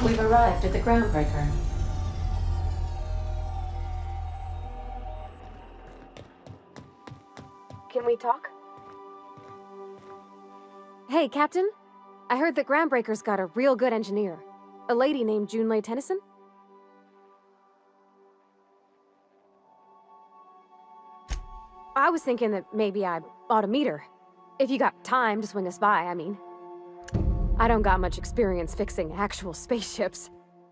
We've arrived at the groundbreaker. Can we talk? Hey, Captain. I heard that Groundbreaker's got a real good engineer. A lady named Junlei Tennyson? I was thinking that maybe I ought to meet her. If you got time to swing us by, I mean. I don't got much experience fixing actual spaceships.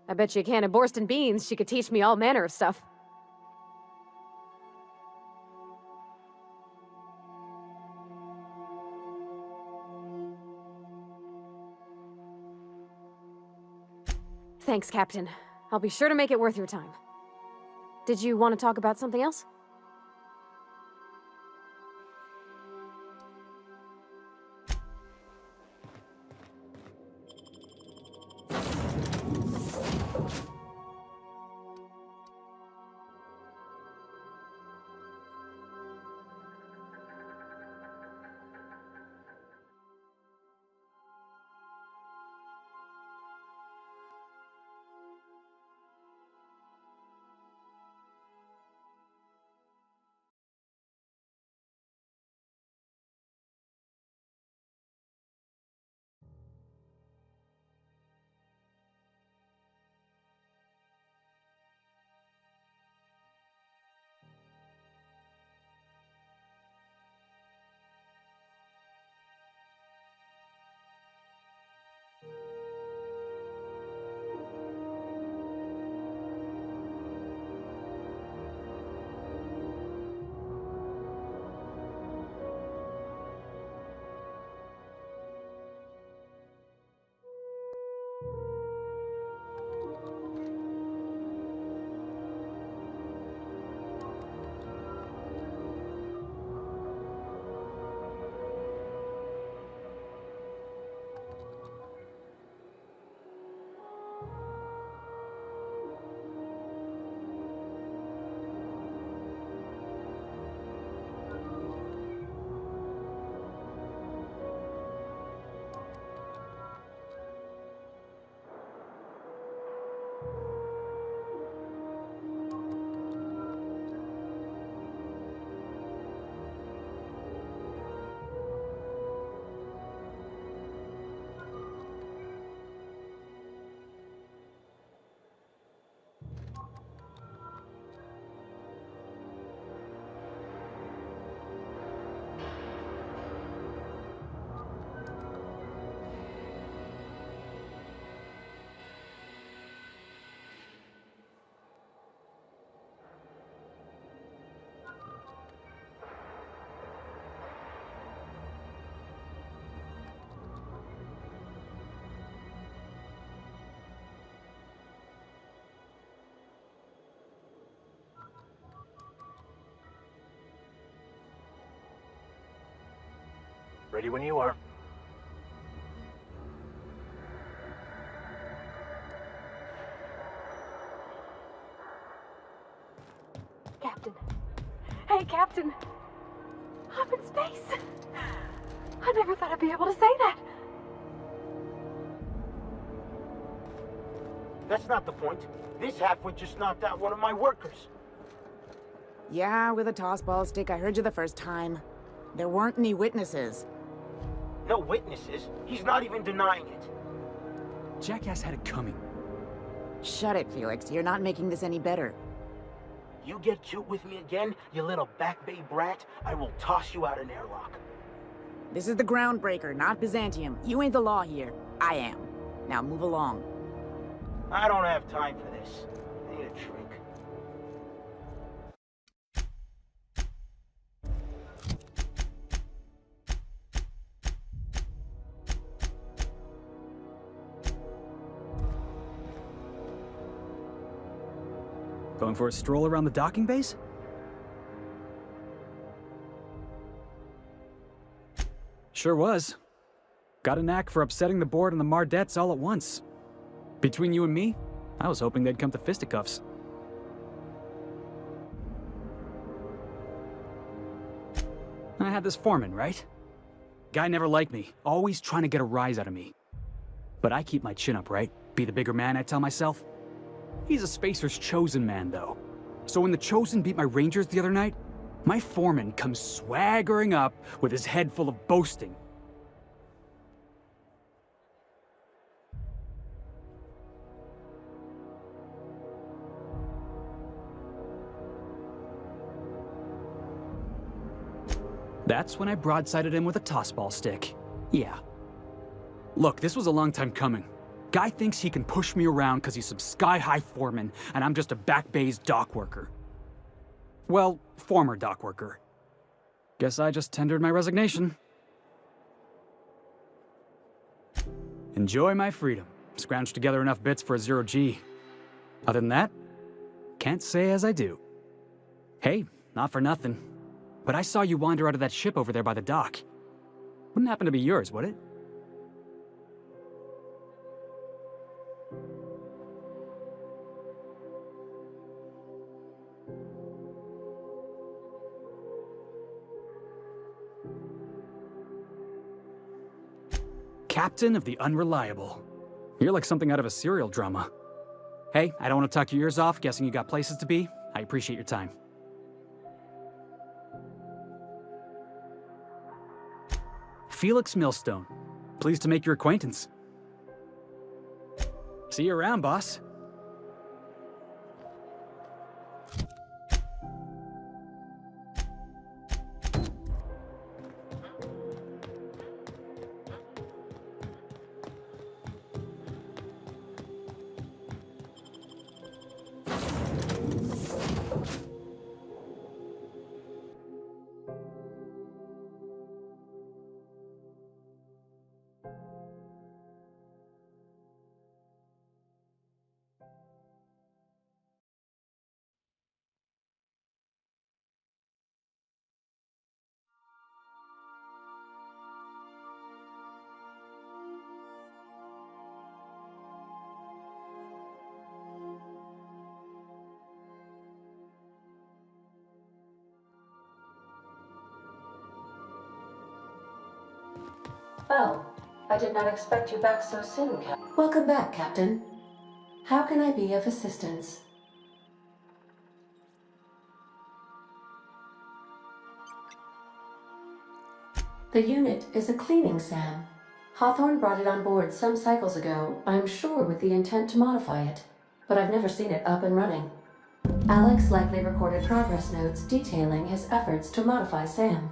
I bet you a can of Borston beans she could teach me all manner of stuff. Thanks, Captain. I'll be sure to make it worth your time. Did you want to talk about something else? Ready when you are. Captain. Hey, Captain. I'm in space. I never thought I'd be able to say that. That's not the point. This halfwit just knocked out one of my workers. Yeah, with a tossball stick, I heard you the first time. There weren't any witnesses. No witnesses. He's not even denying it. Jackass had it coming. Shut it, Felix. You're not making this any better. You get cute with me again, you little Back Bay brat, I will toss you out an airlock. This is the Groundbreaker, not Byzantium. You ain't the law here. I am. Now move along. I don't have time for this. I need a trick. Going for a stroll around the docking base? Sure was. Got a knack for upsetting the board and the Mardettes all at once. Between you and me, I was hoping they'd come to fisticuffs. I had this foreman, right? Guy never liked me, always trying to get a rise out of me. But I keep my chin up, right? Be the bigger man, I tell myself. He's a Spacer's chosen man, though. So when the Chosen beat my Rangers the other night, my foreman comes swaggering up with his head full of boasting. That's when I broadsided him with a tossball stick. Yeah. Look, this was a long time coming. Guy thinks he can push me around because he's some sky-high foreman, and I'm just a back bay's dock worker. Well, former dock worker. Guess I just tendered my resignation. Enjoy my freedom. Scrounged together enough bits for a 0G. Other than that, can't say as I do. Hey, not for nothing, but I saw you wander out of that ship over there by the dock. Wouldn't happen to be yours, would it? Captain of the Unreliable. You're like something out of a serial drama. Hey, I don't want to talk your ears off, guessing you got places to be. I appreciate your time. Felix Millstone. Pleased to make your acquaintance. See you around, boss. Oh, I did not expect you back so soon, Welcome back, Captain. How can I be of assistance? The unit is a cleaning SAM. Hawthorne brought it on board some cycles ago, I'm sure with the intent to modify it, but I've never seen it up and running. Alex likely recorded progress notes detailing his efforts to modify SAM.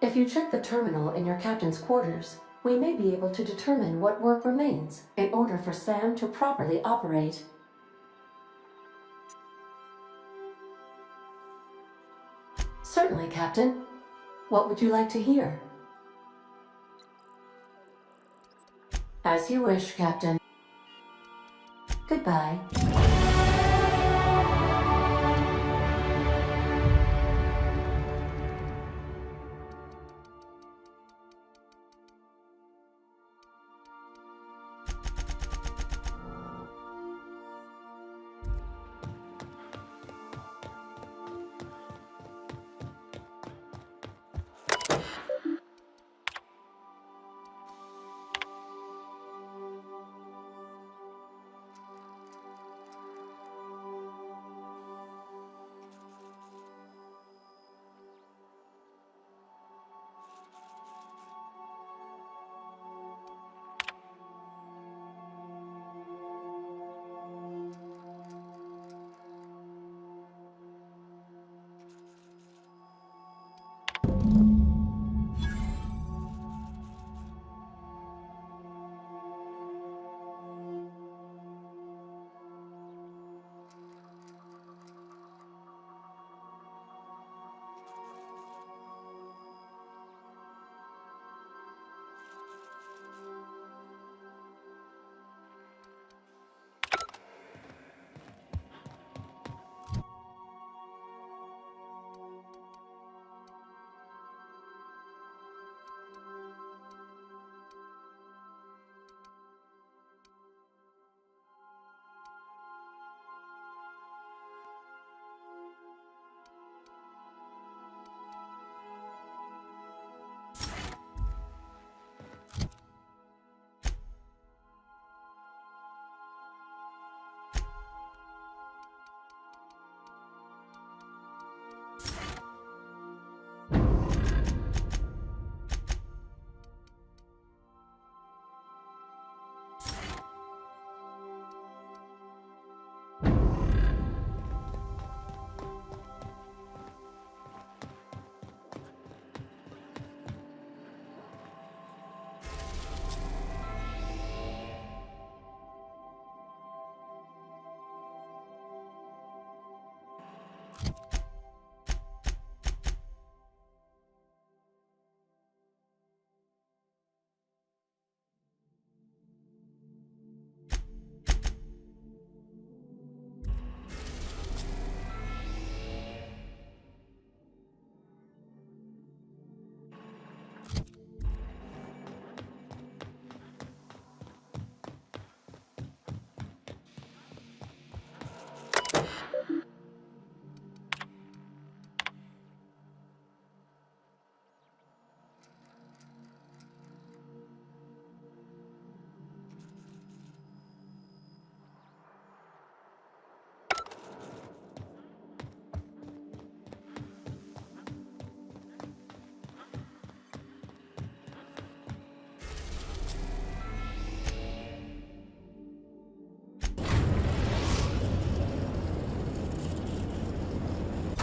If you check the terminal in your captain's quarters, we may be able to determine what work remains in order for SAM to properly operate. Certainly, Captain. What would you like to hear? As you wish, Captain. Goodbye.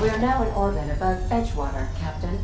We are now in orbit above Edgewater, Captain.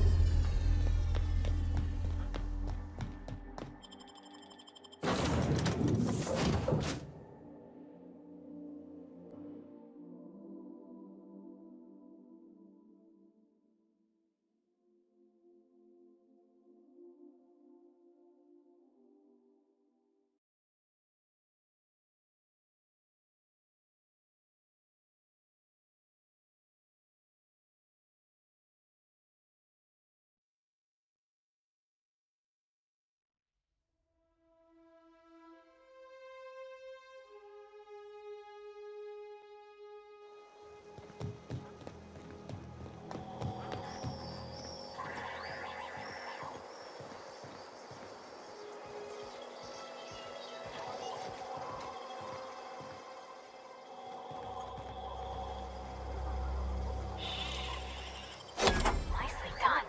Nicely done.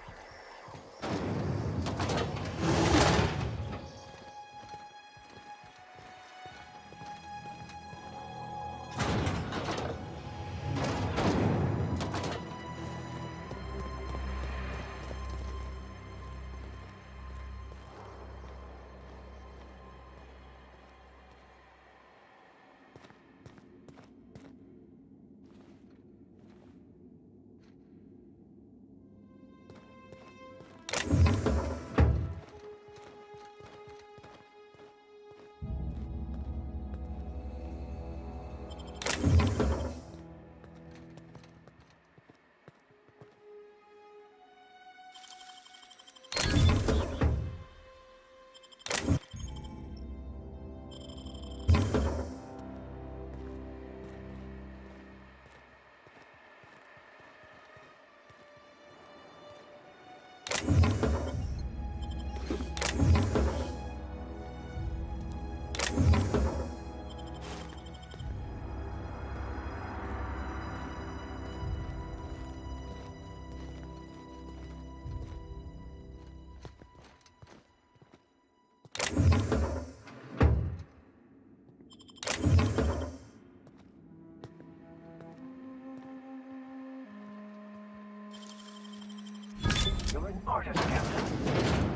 You're an artist, Captain.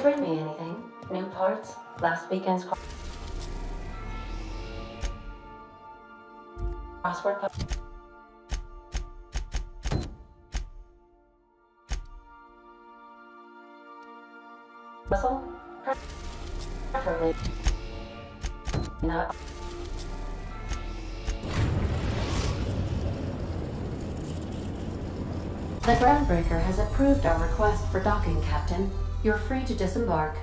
bring me anything? New parts? Last weekend's crossword puzzle? Preferably not. The groundbreaker has approved our request for docking, Captain. You're free to disembark.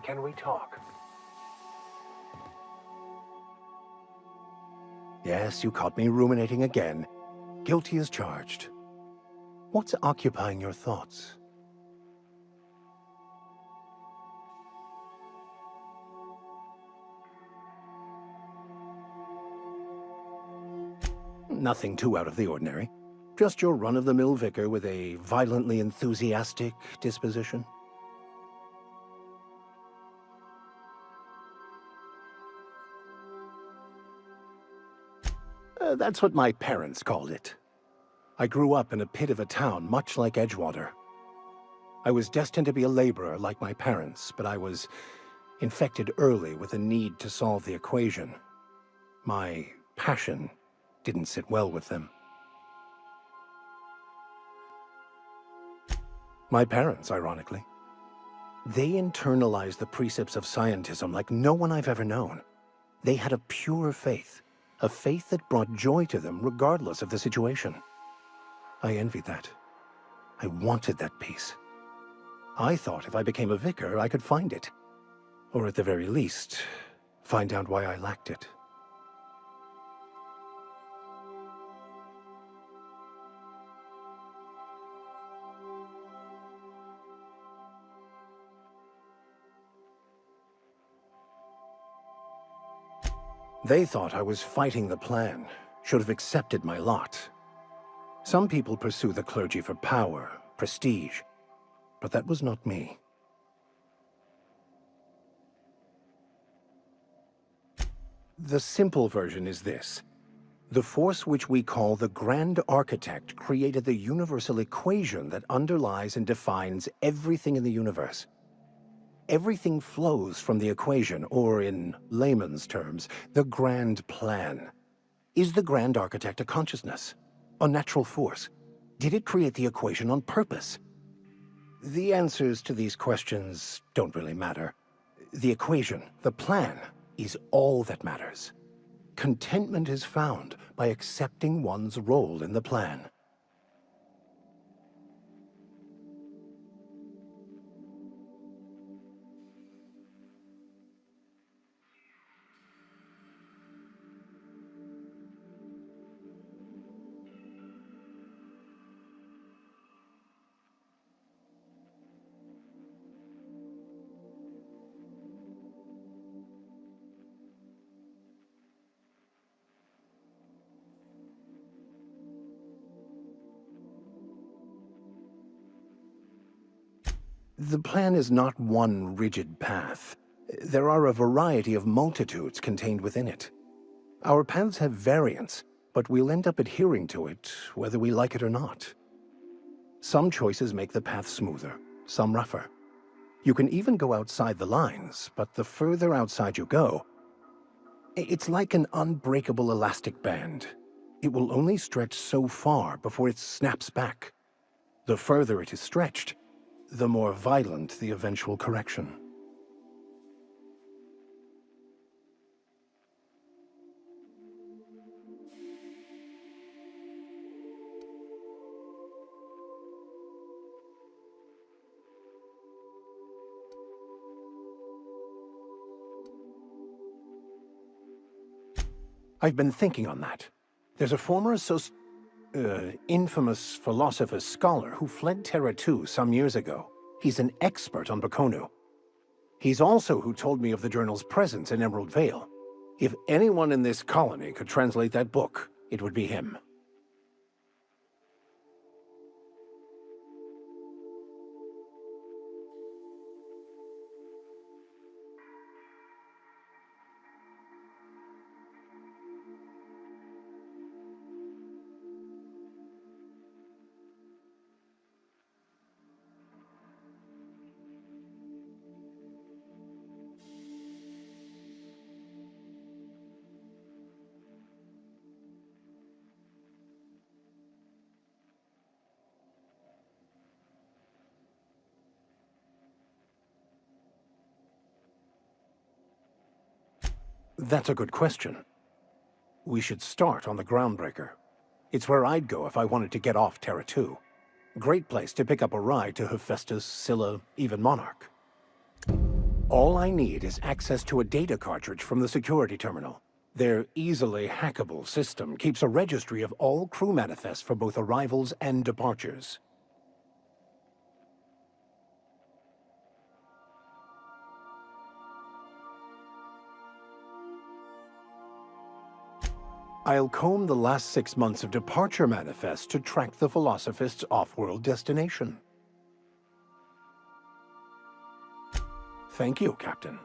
Can we talk? Yes, you caught me ruminating again. Guilty as charged. What's occupying your thoughts? Nothing too out of the ordinary. Just your run-of-the-mill vicar with a violently enthusiastic disposition. That's what my parents called it. I grew up in a pit of a town much like Edgewater. I was destined to be a laborer like my parents, but I was infected early with a need to solve the equation. My passion didn't sit well with them. My parents, ironically. They internalized the precepts of scientism like no one I've ever known. They had a pure faith, a faith that brought joy to them regardless of the situation. I envied that. I wanted that peace. I thought if I became a vicar, I could find it. Or at the very least, find out why I lacked it. They thought I was fighting the plan, should have accepted my lot. Some people pursue the clergy for power, prestige, but that was not me. The simple version is this. The force which we call the Grand Architect created the universal equation that underlies and defines everything in the universe. Everything flows from the equation, or in layman's terms, the grand plan. Is the Grand Architect a consciousness? A natural force? Did it create the equation on purpose? The answers to these questions don't really matter. The equation, the plan, is all that matters. Contentment is found by accepting one's role in the plan. The plan is not one rigid path. There are a variety of multitudes contained within it. Our paths have variance, but we'll end up adhering to it whether we like it or not. Some choices make the path smoother, some rougher. You can even go outside the lines, but the further outside you go, it's like an unbreakable elastic band. It will only stretch so far before it snaps back. The further it is stretched, the more violent the eventual correction. I've been thinking on that. There's a former infamous philosopher scholar who fled Terra 2 some years ago. He's an expert on Bakonu. He's also who told me of the journal's presence in Emerald Vale. If anyone in this colony could translate that book, it would be him. That's a good question. We should start on the Groundbreaker. It's where I'd go if I wanted to get off Terra 2. Great place to pick up a ride to Hephaestus, Scylla, even Monarch. All I need is access to a data cartridge from the security terminal. Their easily hackable system keeps a registry of all crew manifests for both arrivals and departures. I'll comb the last 6 months of departure manifests to track the Philosophist's off-world destination. Thank you, Captain.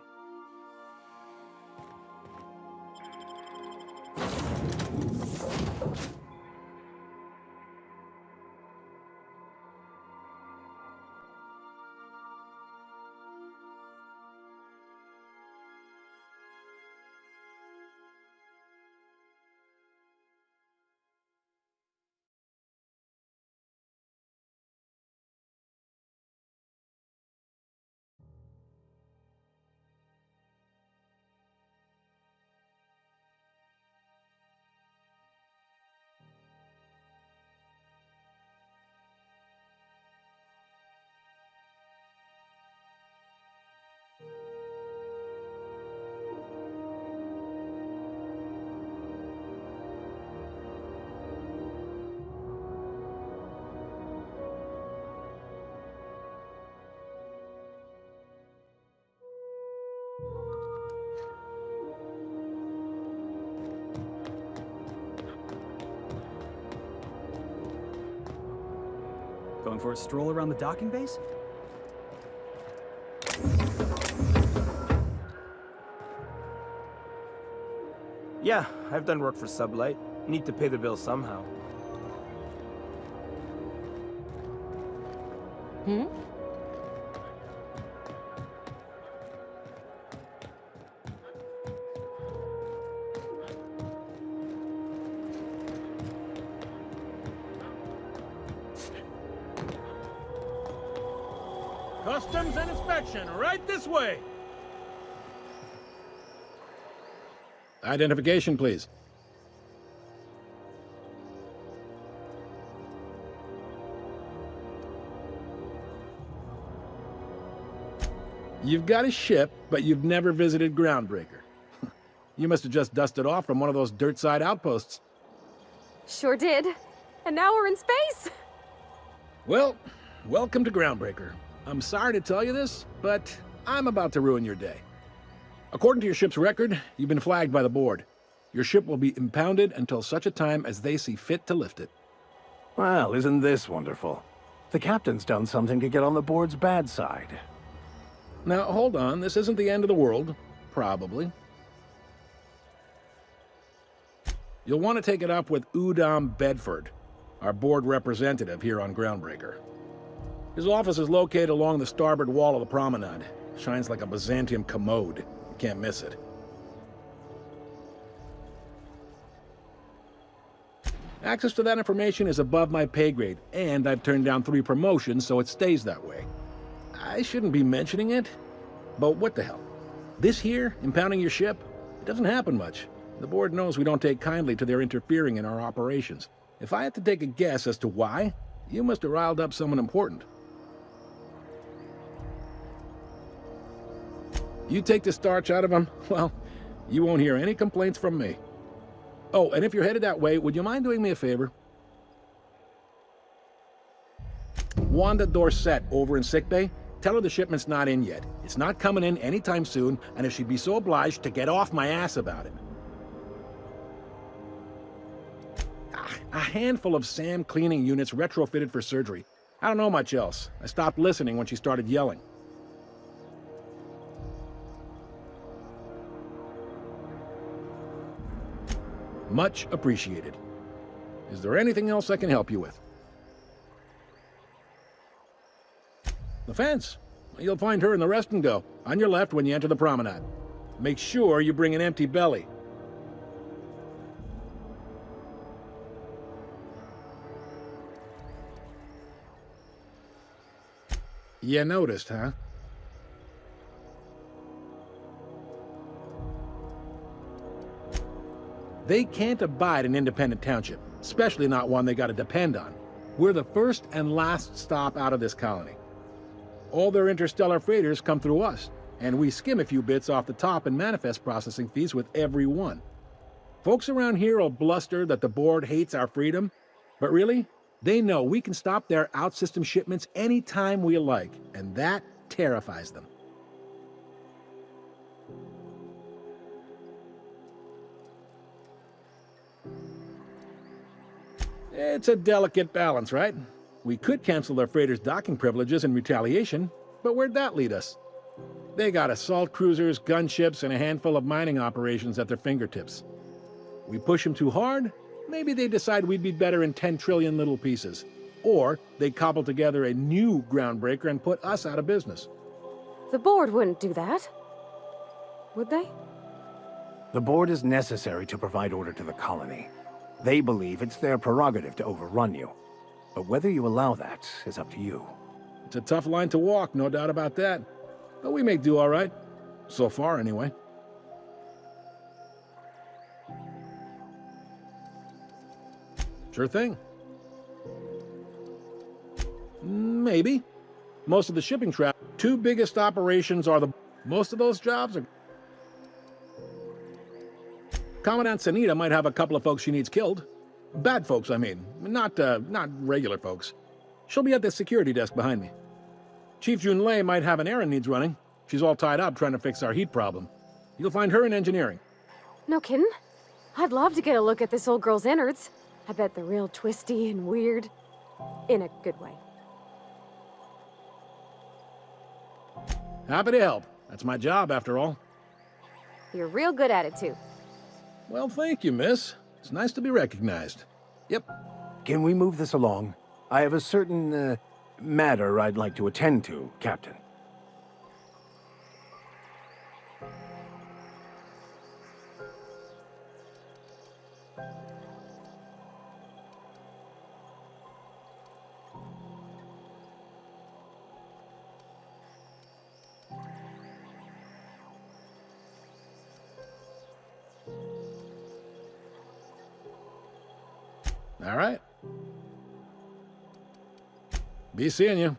Going for a stroll around the docking base? Yeah, I've done work for Sublight. Need to pay the bill somehow. Customs and inspection, right this way. Identification, please. You've got a ship, but you've never visited Groundbreaker. You must have just dusted off from one of those dirt-side outposts. Sure did. And now we're in space! Well, welcome to Groundbreaker. I'm sorry to tell you this, but I'm about to ruin your day. According to your ship's record, you've been flagged by the board. Your ship will be impounded until such a time as they see fit to lift it. Well, isn't this wonderful? The captain's done something to get on the board's bad side. Now, hold on. This isn't the end of the world. Probably. You'll want to take it up with Udom Bedford, our board representative here on Groundbreaker. His office is located along the starboard wall of the promenade. Shines like a Byzantium commode. You can't miss it. Access to that information is above my pay grade, and I've turned down 3 promotions, so it stays that way. I shouldn't be mentioning it, but what the hell? This here, impounding your ship, it doesn't happen much. The board knows we don't take kindly to their interfering in our operations. If I had to take a guess as to why, you must have riled up someone important. You take the starch out of them, well, you won't hear any complaints from me. Oh, and if you're headed that way, would you mind doing me a favor? Wanda Dorset over in sickbay, tell her the shipment's not in yet. It's not coming in anytime soon, and if she'd be so obliged to get off my ass about it. A handful of SAM cleaning units retrofitted for surgery. I don't know much else. I stopped listening when she started yelling. Much appreciated. Is there anything else I can help you with? The fence. You'll find her in the rest and go, on your left when you enter the promenade. Make sure you bring an empty belly. You noticed, huh? They can't abide an independent township, especially not one they gotta depend on. We're the first and last stop out of this colony. All their interstellar freighters come through us, and we skim a few bits off the top in manifest processing fees with every one. Folks around here will bluster that the board hates our freedom, but really, they know we can stop their out-system shipments anytime we like, and that terrifies them. It's a delicate balance, right? We could cancel their freighters' docking privileges in retaliation, but where'd that lead us? They got assault cruisers, gunships, and a handful of mining operations at their fingertips. We push them too hard, maybe they decide we'd be better in 10 trillion little pieces. Or they cobble together a new groundbreaker and put us out of business. The board wouldn't do that. Would they? The board is necessary to provide order to the colony. They believe it's their prerogative to overrun you. But whether you allow that is up to you. It's a tough line to walk, no doubt about that. But we may do all right. So far, anyway. Sure thing. Maybe. Most of the shipping traffic. Two biggest operations are most of those jobs are... Commandant Sanita might have a couple of folks she needs killed. Bad folks, I mean. Not regular folks. She'll be at the security desk behind me. Chief Junlei might have an errand needs running. She's all tied up trying to fix our heat problem. You'll find her in engineering. No kidding? I'd love to get a look at this old girl's innards. I bet they're real twisty and weird. In a good way. Happy to help. That's my job, after all. You're real good at it, too. Well, thank you, miss. It's nice to be recognized. Yep. Can we move this along? I have a certain, matter I'd like to attend to, Captain. All right. Be seeing you.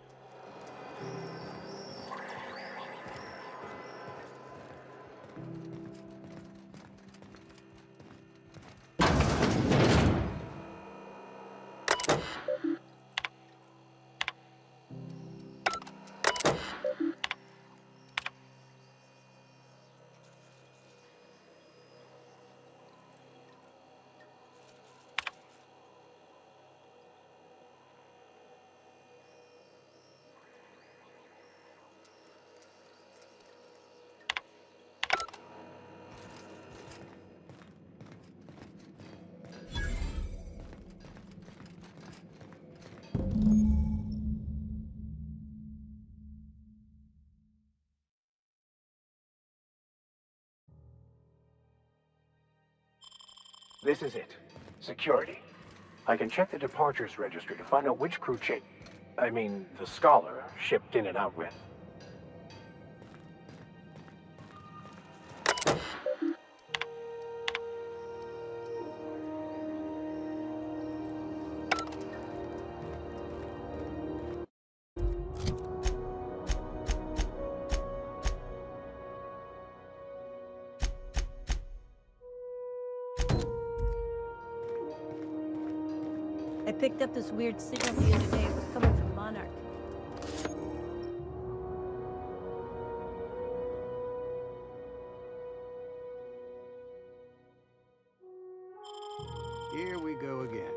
This is it. Security. I can check the departures registry to find out which crew the Scholar shipped in and out with. I picked up this weird signal the other day. It was coming from Monarch. Here we go again.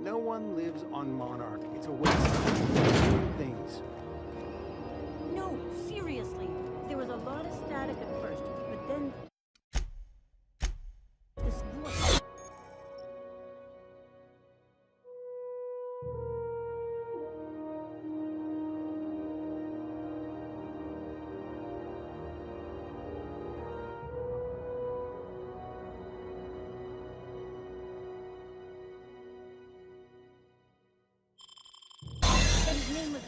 No one lives on Monarch. It's a waste of things. No, seriously. There was a lot of static at first, but then this voice. His name was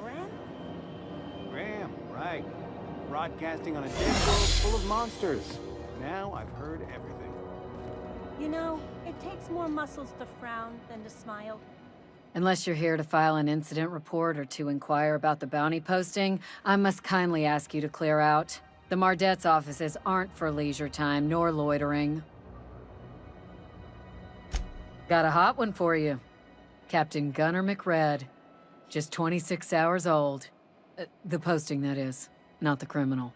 Graham? Graham, right. Broadcasting on a dead world full of monsters. Now I've heard everything. You know, it takes more muscles to frown than to smile. Unless you're here to file an incident report or to inquire about the bounty posting, I must kindly ask you to clear out. The Mardet's offices aren't for leisure time nor loitering. Got a hot one for you. Captain Gunnar McRed. Just 26 hours old. The posting, that is, not the criminal.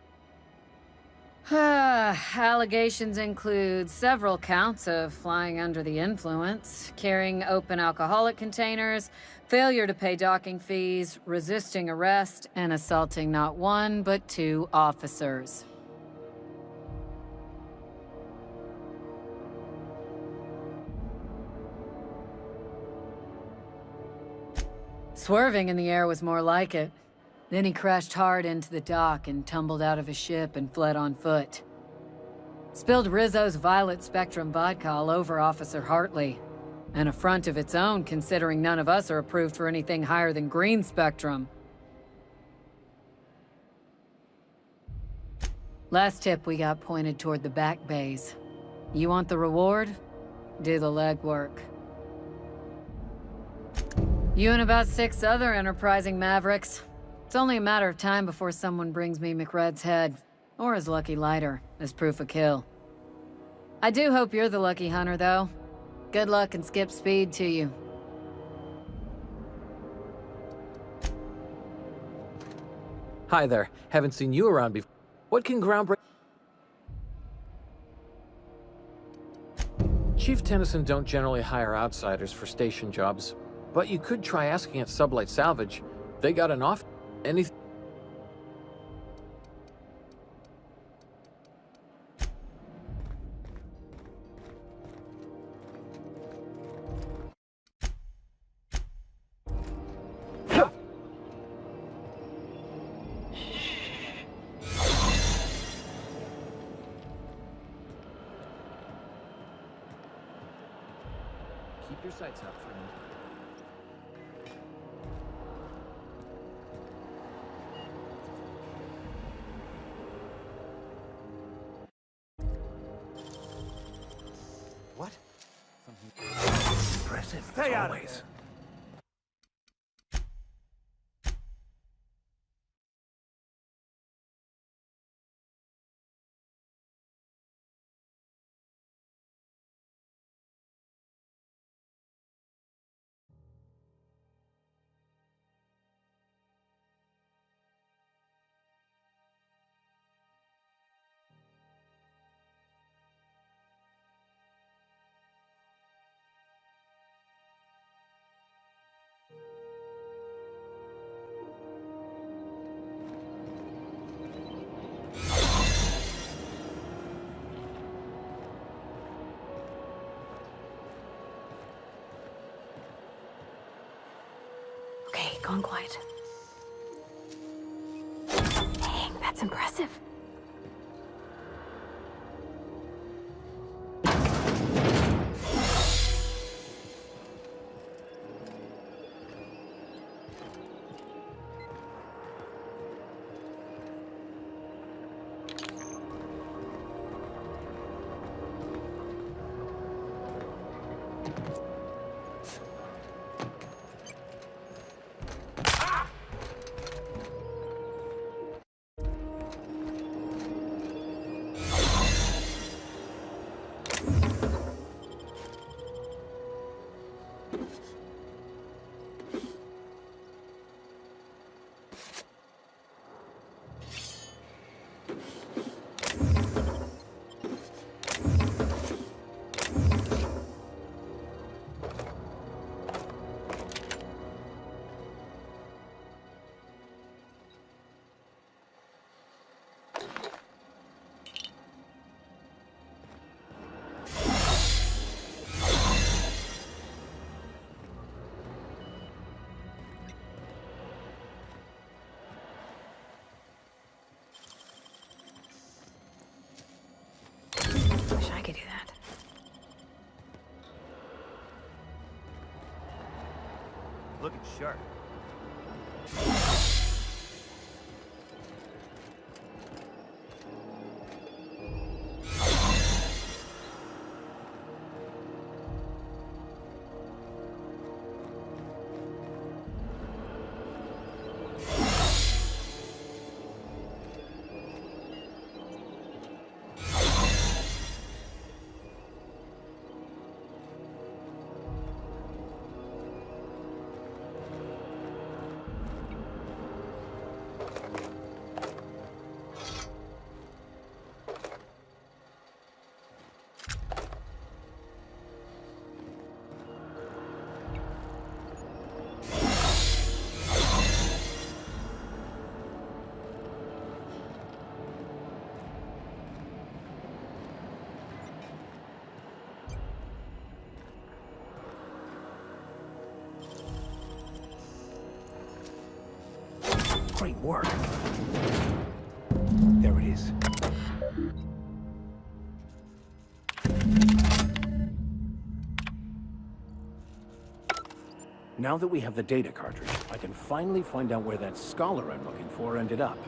Allegations include several counts of flying under the influence, carrying open alcoholic containers, failure to pay docking fees, resisting arrest, and assaulting not one but 2 officers. Swerving in the air was more like it. Then he crashed hard into the dock and tumbled out of his ship and fled on foot. Spilled Rizzo's Violet Spectrum vodka all over Officer Hartley. An affront of its own, considering none of us are approved for anything higher than green spectrum. Last tip we got pointed toward the back bays. You want the reward? Do the legwork. You and about 6 other enterprising mavericks. It's only a matter of time before someone brings me McRed's head, or his lucky lighter, as proof of kill. I do hope you're the lucky hunter, though. Good luck and skip speed to you. Hi there. Haven't seen you around before. What can groundbreak... Chief Tennyson don't generally hire outsiders for station jobs, but you could try asking at Sublight Salvage. They got an off... anything... Keep your sights out, friend. What? Something impressive, Stay as out of always. Okay, gone quiet. Dang, that's impressive. Wish I could do that. Looking sharp. Great work. There it is. Now that we have the data cartridge, I can finally find out where that scholar I'm looking for ended up.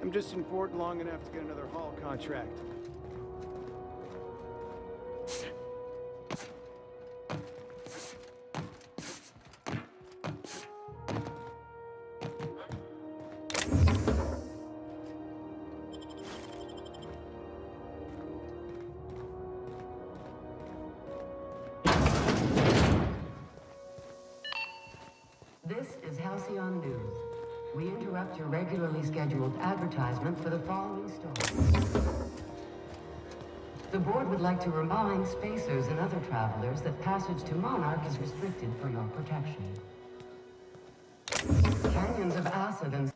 I'm just in Fort long enough to get another haul contract. This is Halcyon News. We interrupt your regularly scheduled advertisement for the following story. The board would like to remind spacers and other travelers that passage to Monarch is restricted for your protection. Canyons of acid and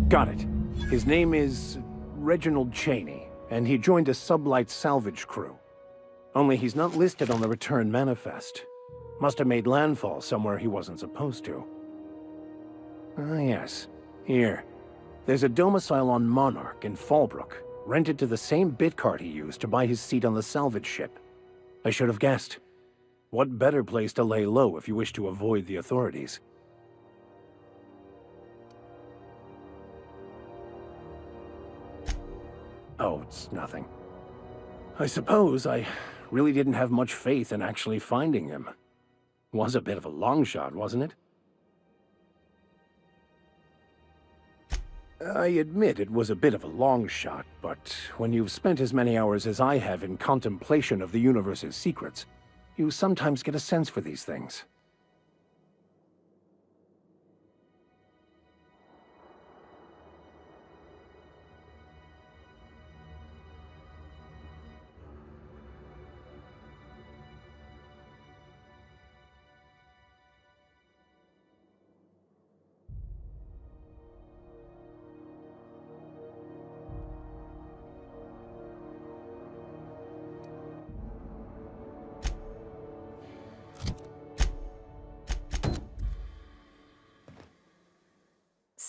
Got it. His name is Reginald Cheney, and he joined a sublight salvage crew. Only he's not listed on the return manifest. Must have made landfall somewhere he wasn't supposed to. Ah, yes. Here. There's a domicile on Monarch in Fallbrook, rented to the same bit card he used to buy his seat on the salvage ship. I should have guessed. What better place to lay low if you wish to avoid the authorities? Oh, it's nothing. I suppose I really didn't have much faith in actually finding him. Was a bit of a long shot, wasn't it? I admit it was a bit of a long shot, but when you've spent as many hours as I have in contemplation of the universe's secrets, you sometimes get a sense for these things.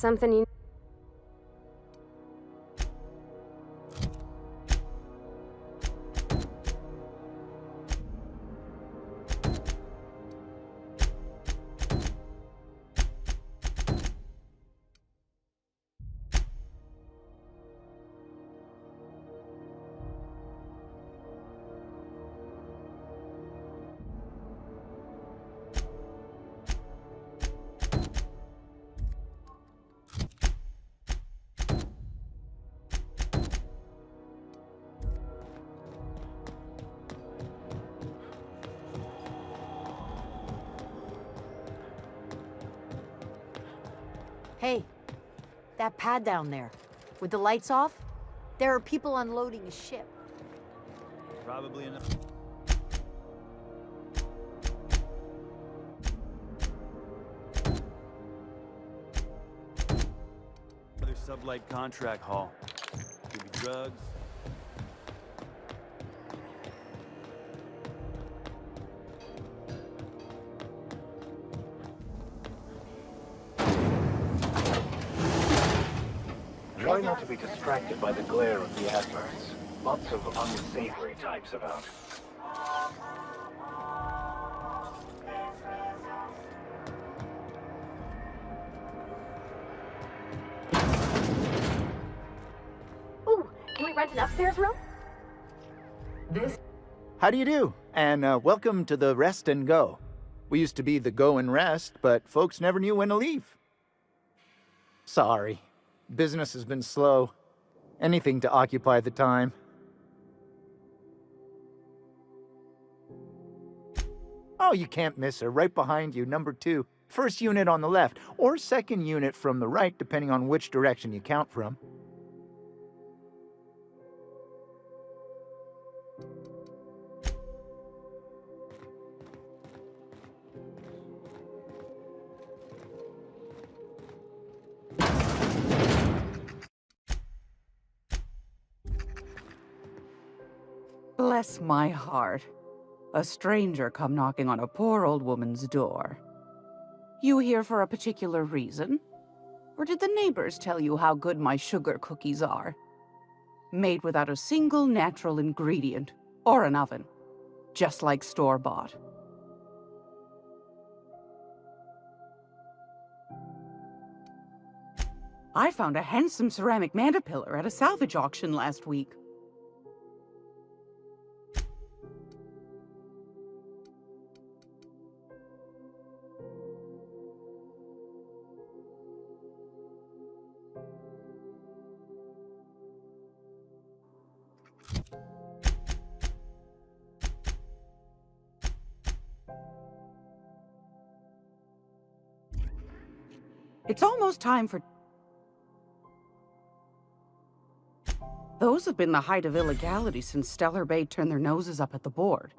something you... Hey, that pad down there, with the lights off, there are people unloading a ship. Probably enough. Another sublight contract haul. Give you drugs. Try not to be distracted by the glare of the adverts. Lots of unsavory types about. Ooh, can we rent an upstairs room? How do you do? And welcome to the Rest and Go. We used to be the Go and Rest, but folks never knew when to leave. Sorry. Business has been slow. Anything to occupy the time. Oh, you can't miss her. Right behind you, number 2. First unit on the left, or second unit from the right, depending on which direction you count from. Bless my heart. A stranger come knocking on a poor old woman's door. You here for a particular reason? Or did the neighbors tell you how good my sugar cookies are? Made without a single natural ingredient, or an oven. Just like store-bought. I found a handsome ceramic mandapillar at a salvage auction last week. It's almost time for... Those have been the height of illegality since Stellar Bay turned their noses up at the board.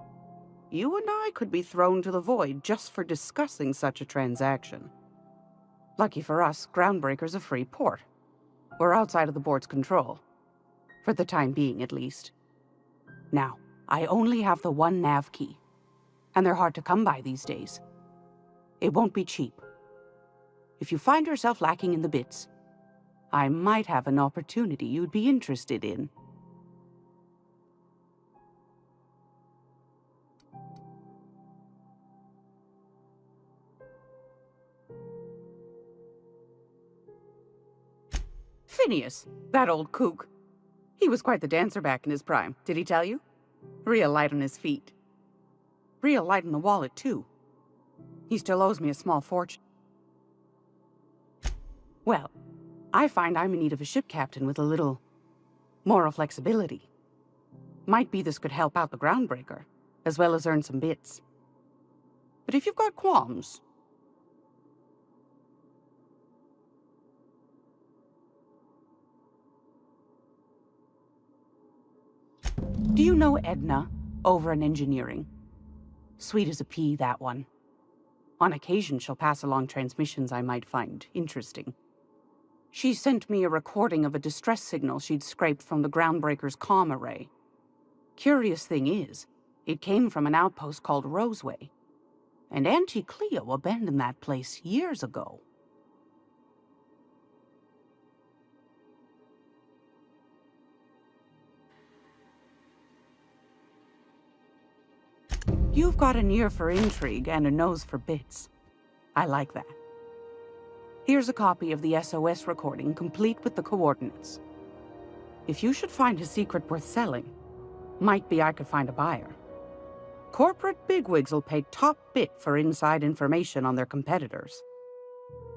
You and I could be thrown to the void just for discussing such a transaction. Lucky for us, Groundbreaker's a free port. We're outside of the board's control. For the time being, at least. Now, I only have the one nav key. And they're hard to come by these days. It won't be cheap. If you find yourself lacking in the bits, I might have an opportunity you'd be interested in. Phineas, that old kook. He was quite the dancer back in his prime, did he tell you? Real light on his feet. Real light on the wallet, too. He still owes me a small fortune. Well, I find I'm in need of a ship captain with a little moral flexibility. Might be this could help out the Groundbreaker, as well as earn some bits. But if you've got qualms... Do you know Edna, over in engineering? Sweet as a pea, that one. On occasion, she'll pass along transmissions I might find interesting. She sent me a recording of a distress signal she'd scraped from the Groundbreaker's comm array. Curious thing is, it came from an outpost called Roseway. And Auntie Cleo abandoned that place years ago. You've got an ear for intrigue and a nose for bits. I like that. Here's a copy of the SOS recording, complete with the coordinates. If you should find a secret worth selling, might be I could find a buyer. Corporate bigwigs will pay top bit for inside information on their competitors.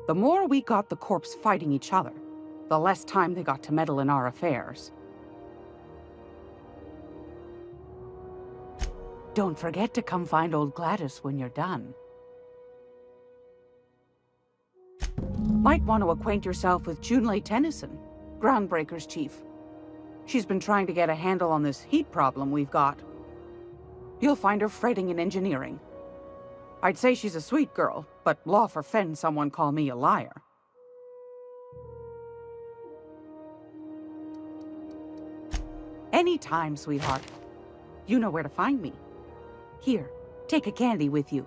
The more we got the corps fighting each other, the less time they got to meddle in our affairs. Don't forget to come find old Gladys when you're done. Might want to acquaint yourself with Junlei Tennyson, Groundbreaker's chief. She's been trying to get a handle on this heat problem we've got. You'll find her fretting in engineering. I'd say she's a sweet girl, but law forfend someone call me a liar. Anytime, sweetheart. You know where to find me. Here, take a candy with you.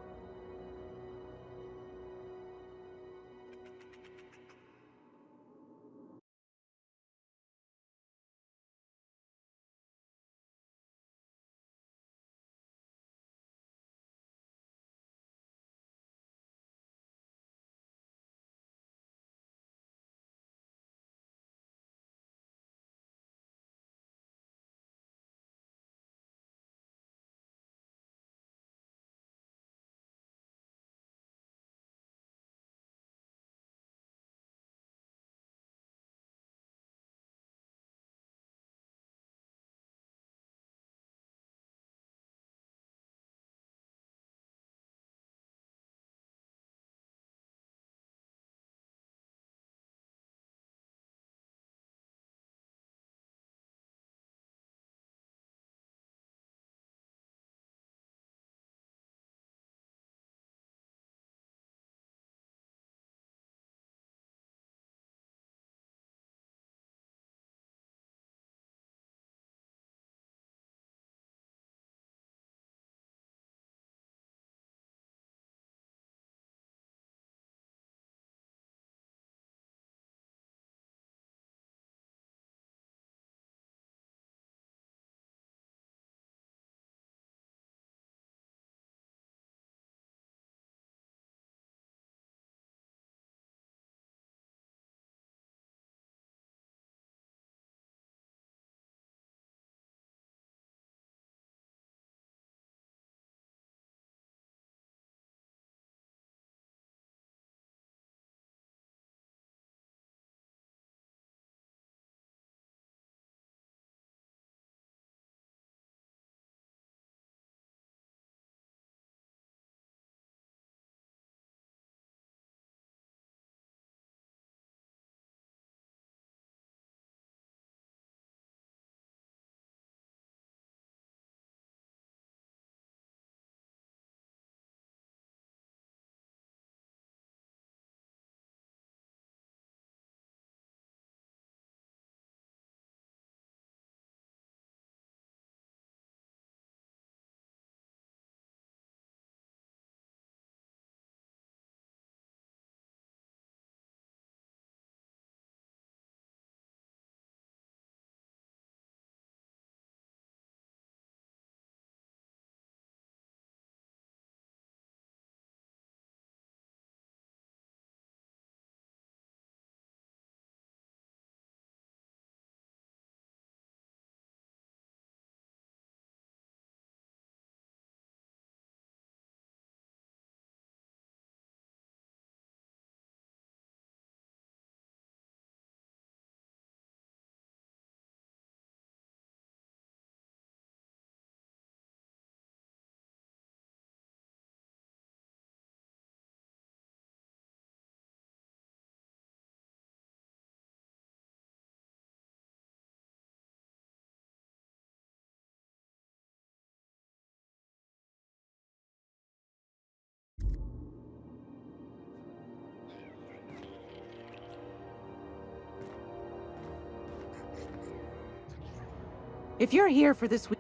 If you're here for this week...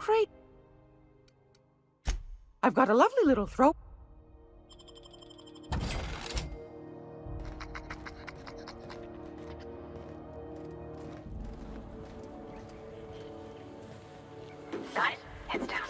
crate. I've got a lovely little throw. Got it. Heads down.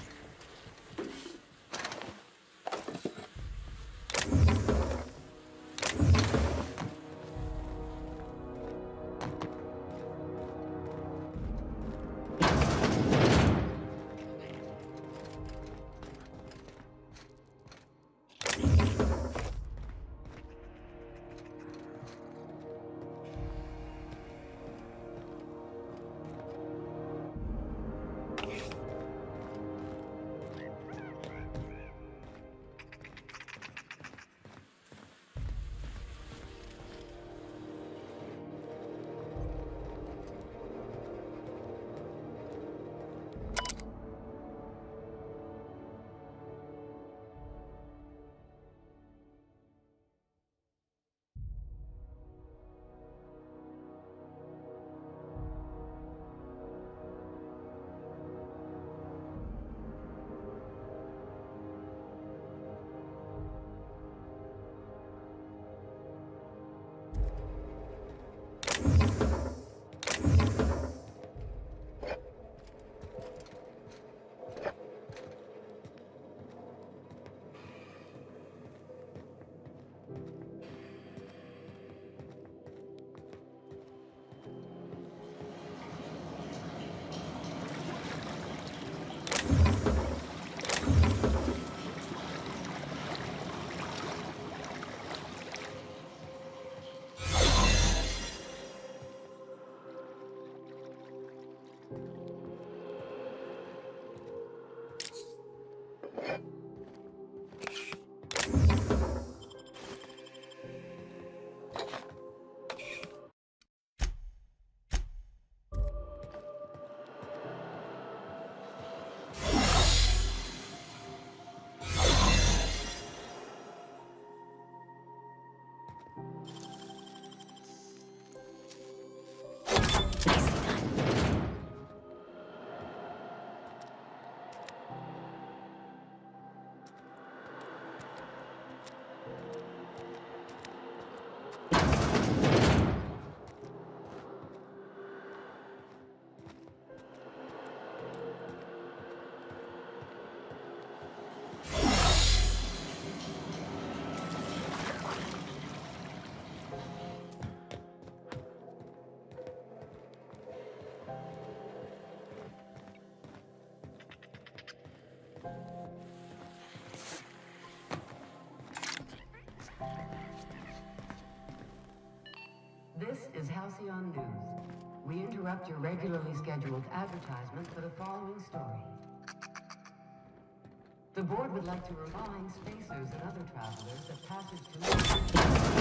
This is Halcyon News. We interrupt your regularly scheduled advertisement for the following story. The board would like to remind spacers and other travelers that passage to...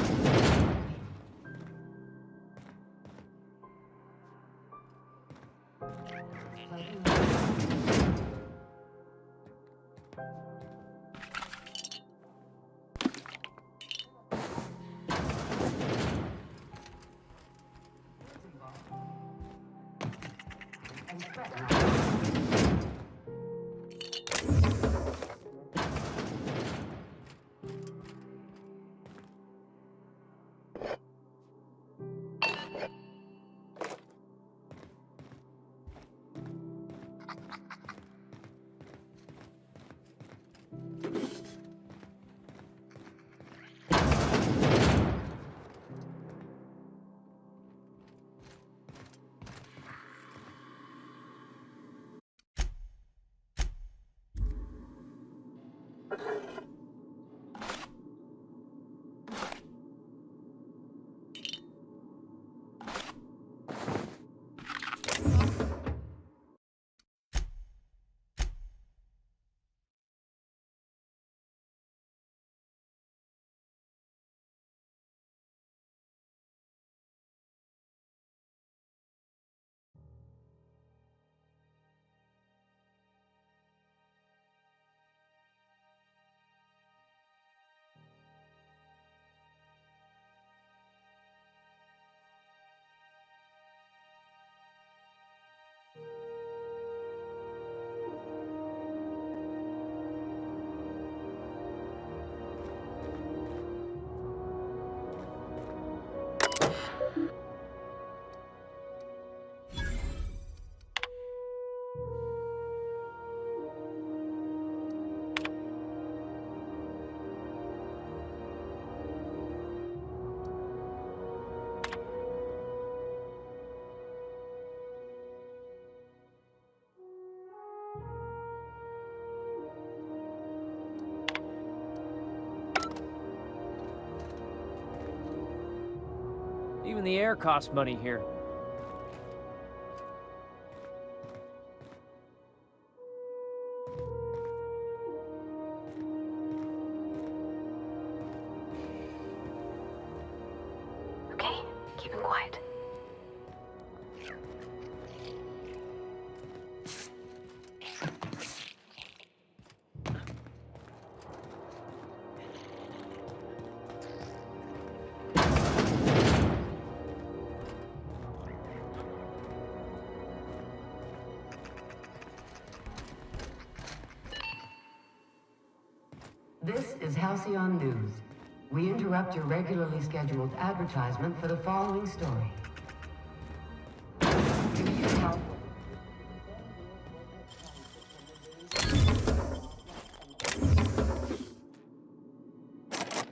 Even the air costs money here. Okay, keep him quiet. This is Halcyon News. We interrupt your regularly scheduled advertisement for the following story. Do you help?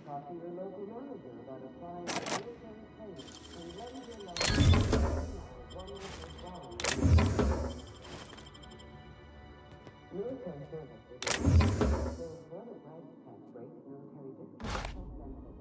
Talk to your local manager about applying for military training and letting your local military service is further rights tax breaks, military discounts, health benefits,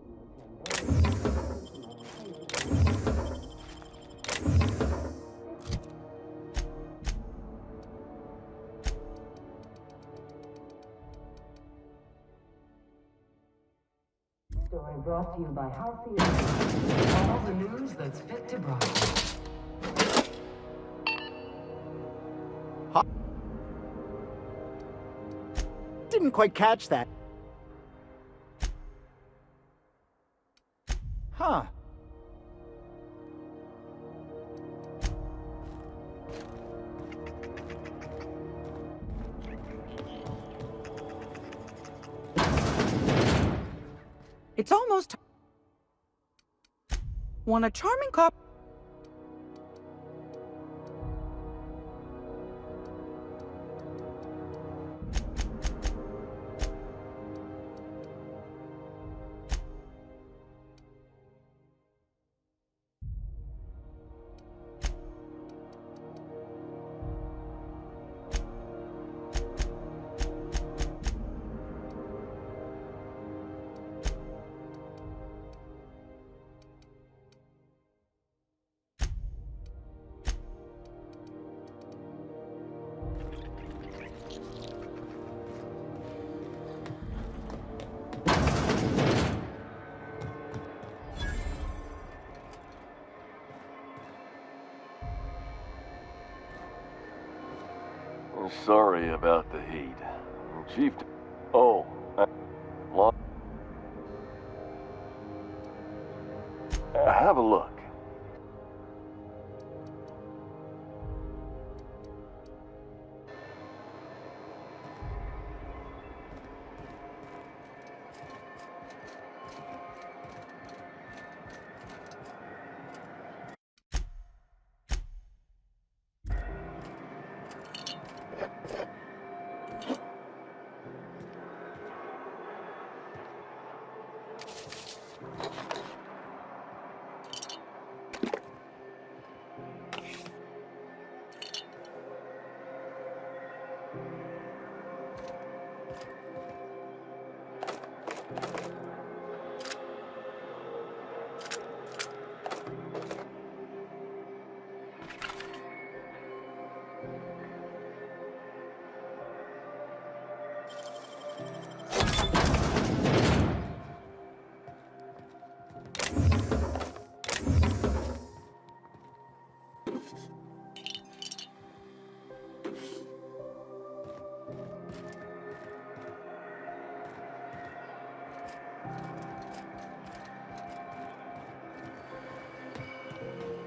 story brought to you by Halcyon News. All the news that's fit to broadcast. Didn't quite catch that. Huh. It's almost... Want a charming cop... Sorry about the heat. Chief... have a look.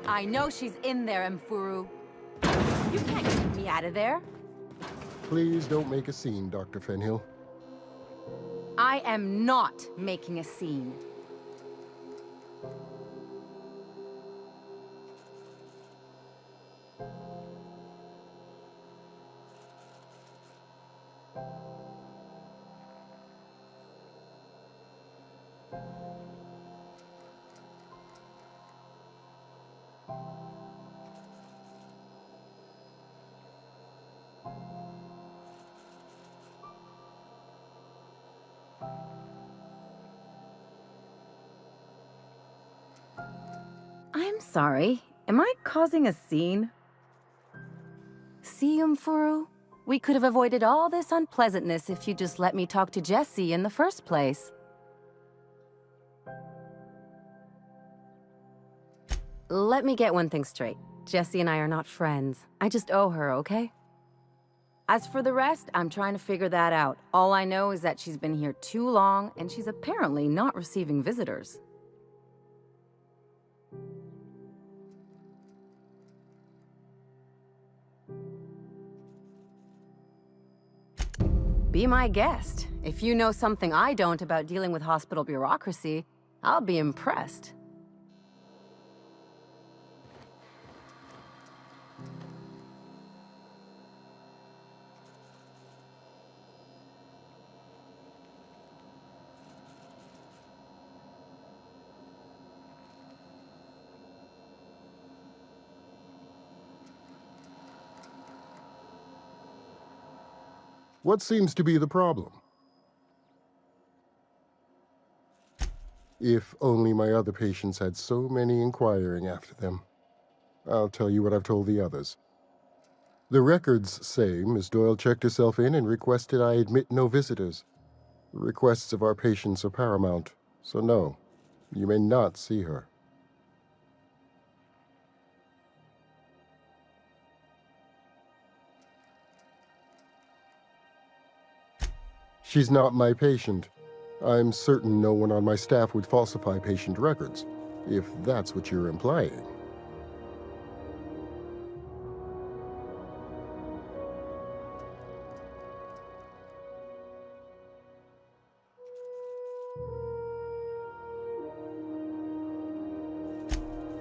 I know she's in there, Mfuru. You can't keep me out of there. Please don't make a scene, Dr. Fenhill. I am not making a scene. I'm sorry. Am I causing a scene? See, Furu? We could have avoided all this unpleasantness if you just let me talk to Jesse in the first place. Let me get one thing straight. Jesse and I are not friends. I just owe her, okay? As for the rest, I'm trying to figure that out. All I know is that she's been here too long, and she's apparently not receiving visitors. Be my guest. If you know something I don't about dealing with hospital bureaucracy, I'll be impressed. What seems to be the problem? If only my other patients had so many inquiring after them. I'll tell you what I've told the others. The records say Miss Doyle checked herself in and requested I admit no visitors. The requests of our patients are paramount, so no, you may not see her. She's not my patient. I'm certain no one on my staff would falsify patient records, if that's what you're implying.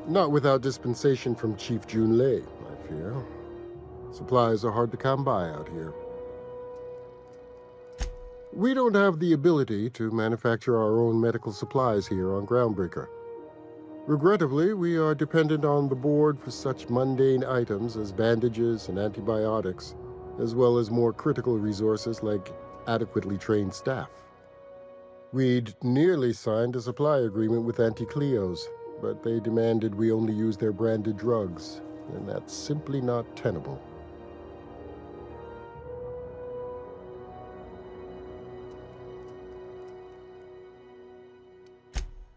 Not without dispensation from Chief Junlei, I fear. Supplies are hard to come by out here. We don't have the ability to manufacture our own medical supplies here on Groundbreaker. Regrettably, we are dependent on the board for such mundane items as bandages and antibiotics, as well as more critical resources like adequately trained staff. We'd nearly signed a supply agreement with Anti-Cleos, but they demanded we only use their branded drugs, and that's simply not tenable.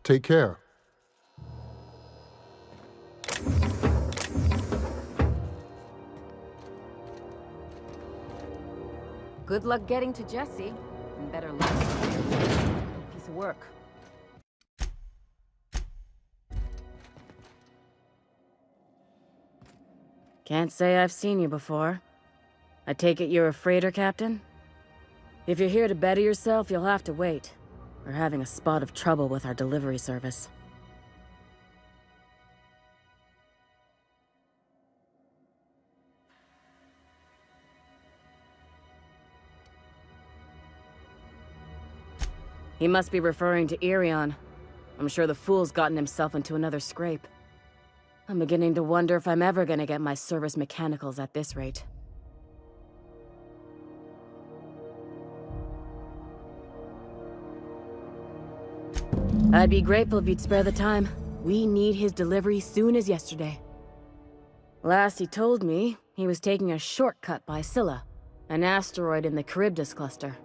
Take care. Good luck getting to Jesse, and better luck with your piece of work. Can't say I've seen you before. I take it you're a freighter captain? If you're here to better yourself, you'll have to wait. We're having a spot of trouble with our delivery service. He must be referring to Irion. I'm sure the fool's gotten himself into another scrape. I'm beginning to wonder if I'm ever gonna get my service mechanicals at this rate. I'd be grateful if you'd spare the time. We need his delivery soon as yesterday. Last he told me, he was taking a shortcut by Scylla, an asteroid in the Charybdis cluster.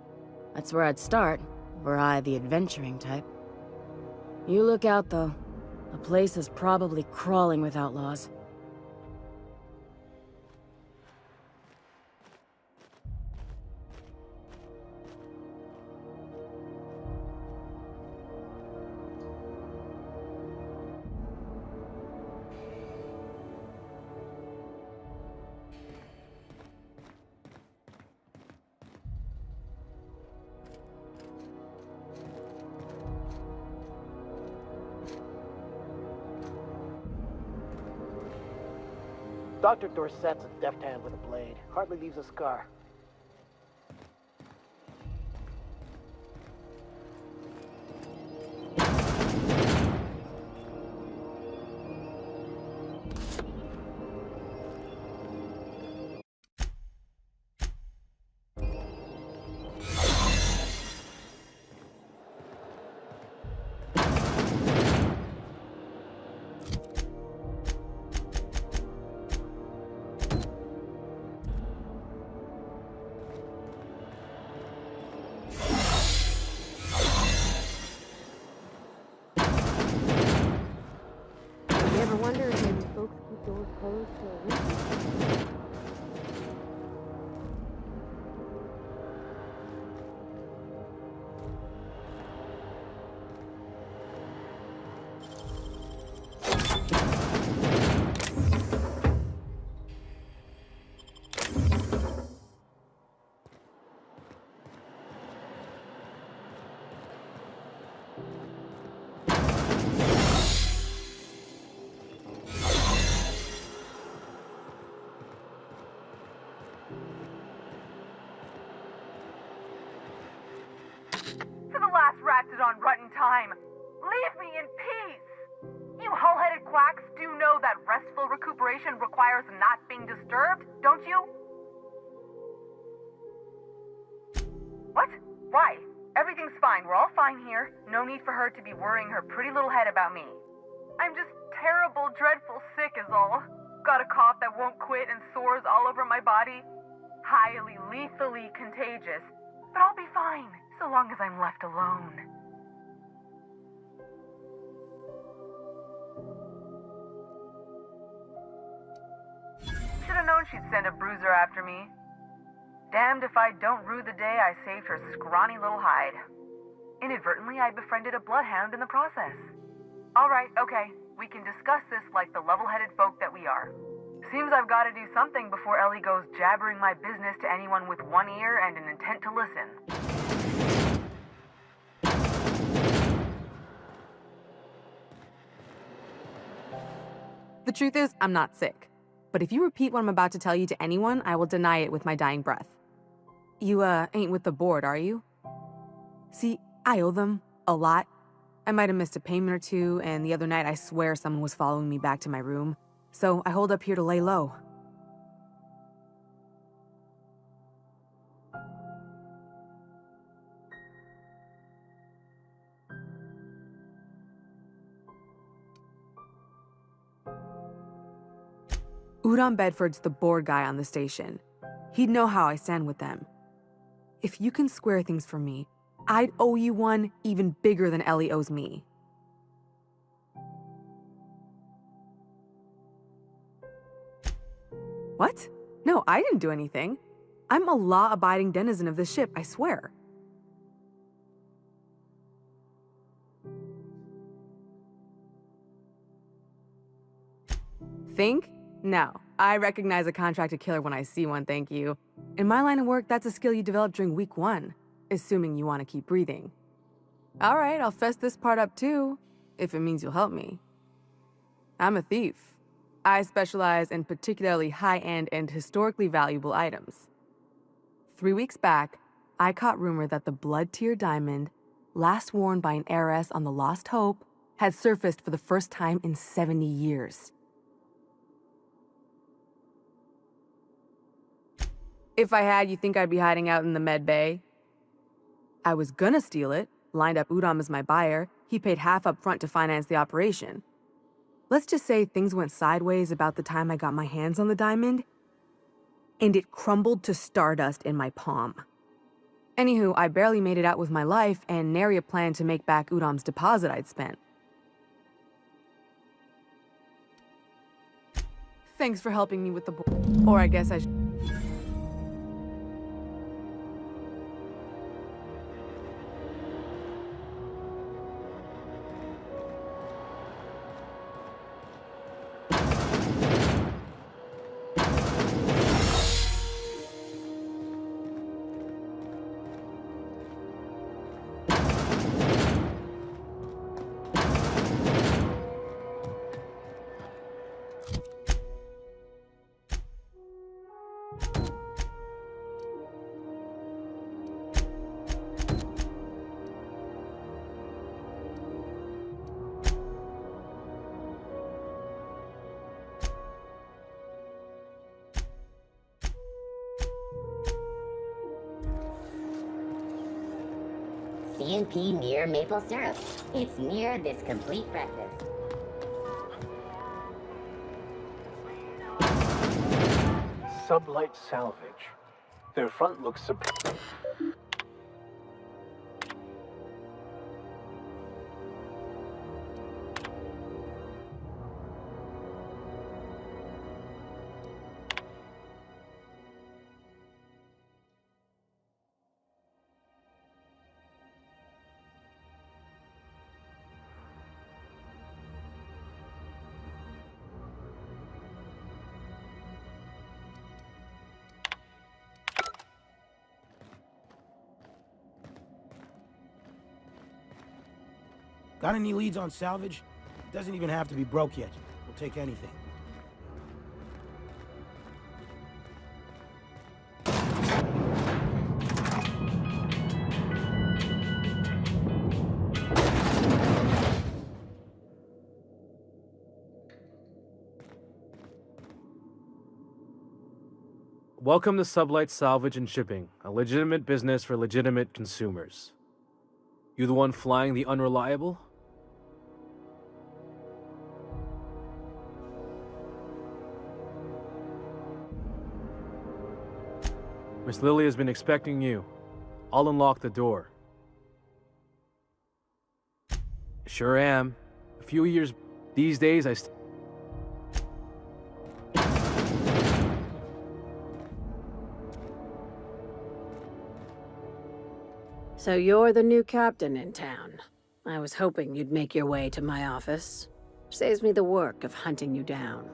That's where I'd start, were I the adventuring type. You look out, though. The place is probably crawling with outlaws. Dr. Dorset's a deft hand with a blade. Hardly leaves a scar. opposed to a week. For the last on rotten time, leave me in peace! You hull-headed quacks do know that restful recuperation requires not being disturbed, don't you? What? Why? Everything's fine. We're all fine here. No need for her to be worrying her pretty little head about me. I'm just terrible, dreadful sick is all. Got a cough that won't quit and sores all over my body. Highly, lethally contagious. But I'll be fine, so long as I'm left alone. Should've known she'd send a bruiser after me. Damned if I don't rue the day I saved her scrawny little hide. Inadvertently, I befriended a bloodhound in the process. Alright, okay, we can discuss this like the level-headed folk that we are. Seems I've got to do something before Ellie goes jabbering my business to anyone with one ear and an intent to listen. The truth is, I'm not sick. But if you repeat what I'm about to tell you to anyone, I will deny it with my dying breath. You, ain't with the board, are you? See, I owe them a lot. I might have missed a payment or two, and the other night I swear someone was following me back to my room. So I hold up here to lay low. Udon Bedford's the board guy on the station. He'd know how I stand with them. If you can square things for me, I'd owe you one even bigger than Ellie owes me. What? No, I didn't do anything. I'm a law-abiding denizen of this ship, I swear. Think? No. I recognize a contracted killer when I see one, thank you. In my line of work, that's a skill you develop during week 1, assuming you want to keep breathing. All right, I'll fess this part up too, if it means you'll help me. I'm a thief. I specialize in particularly high-end and historically valuable items. 3 weeks back, I caught rumor that the blood-tier diamond, last worn by an heiress on the Lost Hope, had surfaced for the first time in 70 years. If I had, you think I'd be hiding out in the med bay? I was gonna steal it, lined up Udom as my buyer. He paid half up front to finance the operation. Let's just say things went sideways about the time I got my hands on the diamond, and it crumbled to stardust in my palm. Anywho, I barely made it out with my life, and nary a plan to make back Udom's deposit I'd spent. Thanks for helping me with the or I guess I should... CNP near maple syrup. It's near this complete breakfast. Sublight Salvage. Their front looks Got any leads on salvage? Doesn't even have to be broke yet. We'll take anything. Welcome to Sublight Salvage and Shipping, a legitimate business for legitimate consumers. You the one flying the unreliable? Miss Lily has been expecting you. I'll unlock the door. Sure am. A few years these days So you're the new captain in town. I was hoping you'd make your way to my office. Saves me the work of hunting you down.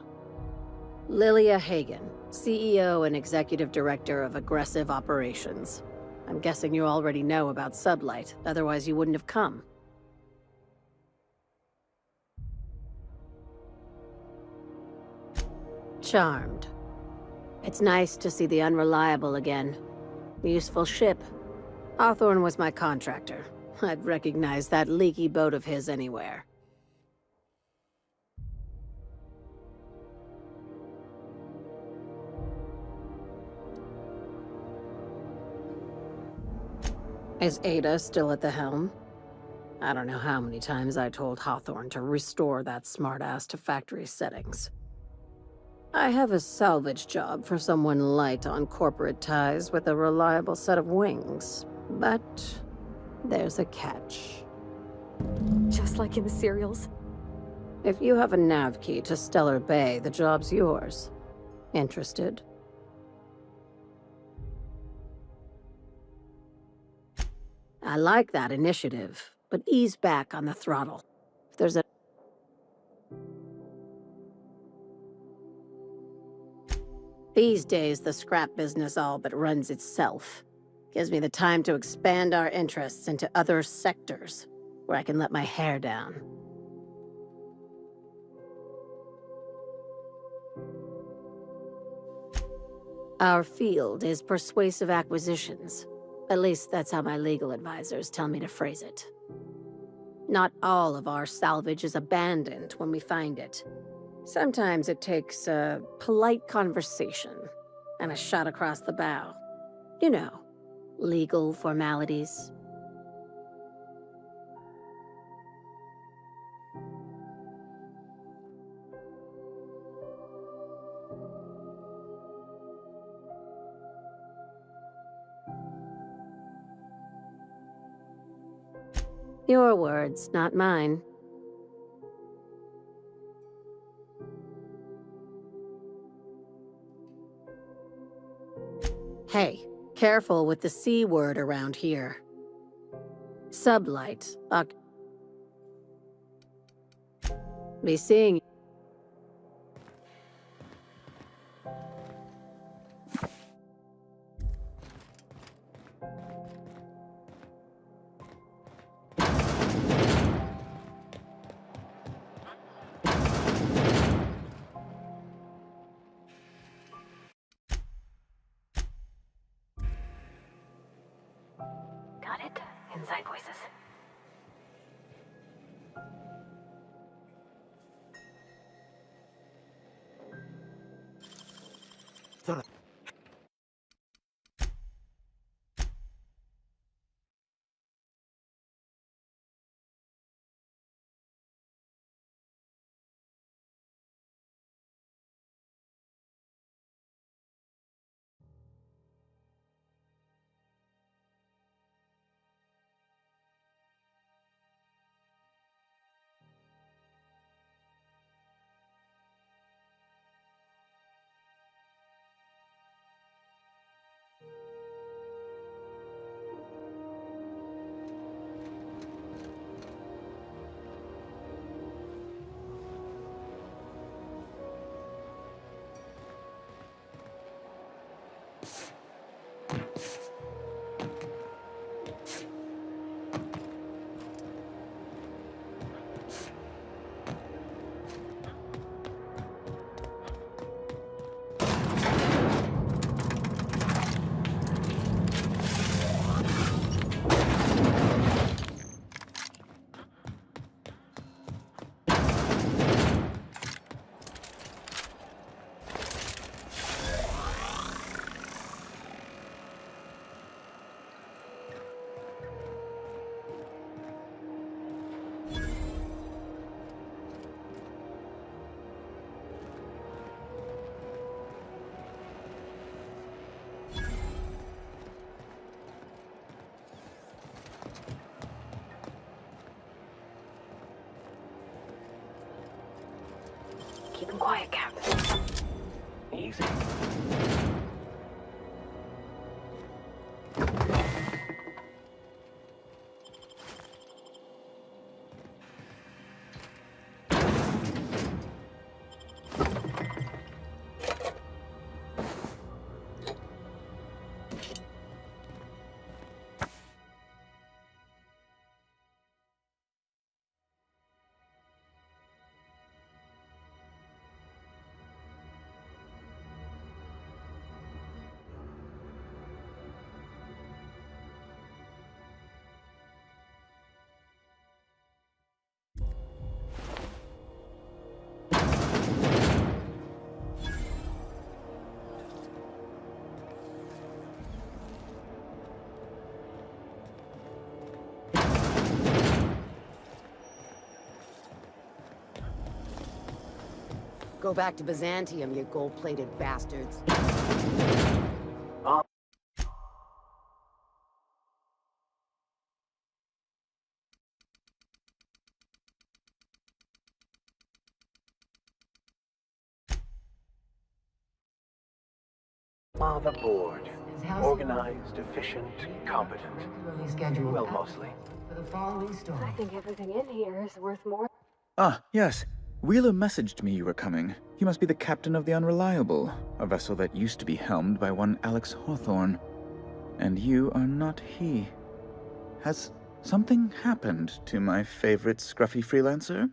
Lilia Hagen, CEO and Executive Director of Aggressive Operations. I'm guessing you already know about Sublight, otherwise you wouldn't have come. Charmed. It's nice to see the Unreliable again. Useful ship. Hawthorne was my contractor. I'd recognize that leaky boat of his anywhere. Is Ada still at the helm? I don't know how many times I told Hawthorne to restore that smartass to factory settings. I have a salvage job for someone light on corporate ties with a reliable set of wings. But there's a catch. Just like in the serials? If you have a nav key to Stellar Bay, the job's yours. Interested? I like that initiative, but ease back on the throttle. If there's a... These days, the scrap business all but runs itself. Gives me the time to expand our interests into other sectors, where I can let my hair down. Our field is persuasive acquisitions. At least that's how my legal advisors tell me to phrase it. Not all of our salvage is abandoned when we find it. Sometimes it takes a polite conversation and a shot across the bow. You know, legal formalities. Your words, not mine. Hey, careful with the C word around here. Sublight. Be seeing. Got it? Inside voices. quiet, Captain. Easy. Go back to Byzantium, you gold-plated bastards. The board. Organized, efficient, competent. Well, mostly. For the following story. I think everything in here is worth more. Ah, yes. Wheeler messaged me you were coming. You must be the captain of the Unreliable, a vessel that used to be helmed by one Alex Hawthorne. And you are not he. Has something happened to my favorite scruffy freelancer?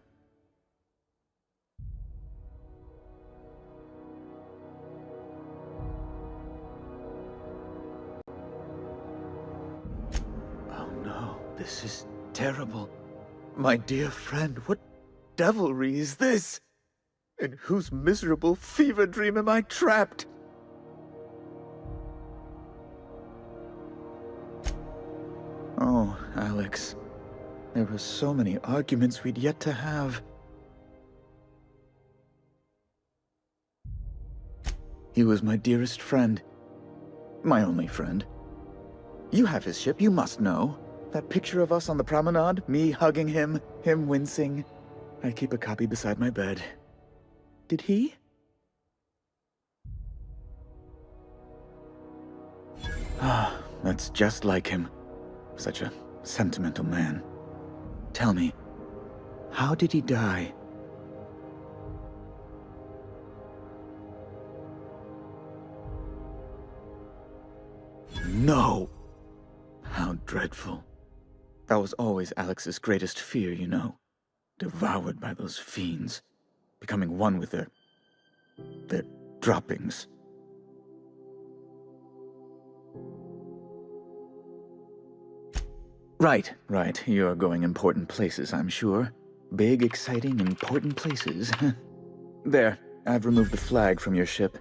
Oh no, this is terrible. My dear friend, what devilry is this? In whose miserable fever dream am I trapped? Oh, Alex. There were so many arguments we'd yet to have. He was my dearest friend. My only friend. You have his ship, you must know. That picture of us on the promenade, me hugging him, him wincing. I keep a copy beside my bed. Did he? Ah, that's just like him. Such a sentimental man. Tell me, how did he die? No! How dreadful. That was always Alex's greatest fear, you know. Devoured by those fiends. Becoming one with their droppings. Right. You're going important places, I'm sure. Big, exciting, important places. There, I've removed the flag from your ship.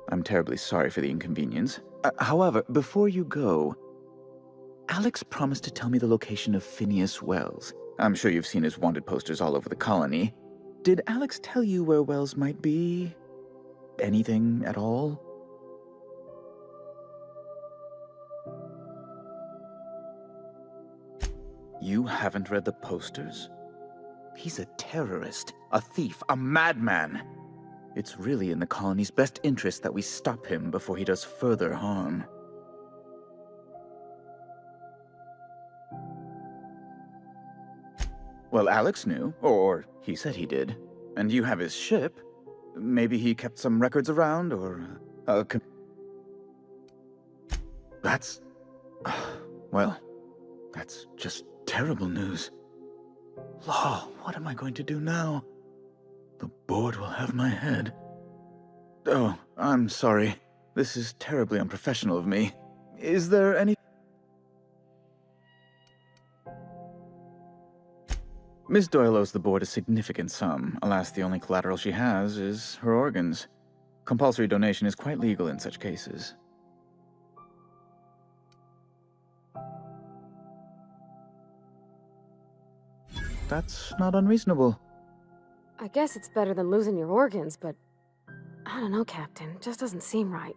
I'm terribly sorry for the inconvenience. However, before you go, Alex promised to tell me the location of Phineas Wells. I'm sure you've seen his wanted posters all over the colony. Did Alex tell you where Wells might be? Anything at all? You haven't read the posters? He's a terrorist, a thief, a madman. It's really in the colony's best interest that we stop him before he does further harm. Well, Alex knew, or he said he did. And you have his ship. Maybe he kept some records around, or... That's... Well, that's just terrible news. Law, what am I going to do now? The board will have my head. Oh, I'm sorry. This is terribly unprofessional of me. Is there any... Miss Doyle owes the board a significant sum. Alas, the only collateral she has is her organs. Compulsory donation is quite legal in such cases. That's not unreasonable. I guess it's better than losing your organs, but I don't know, Captain. It just doesn't seem right.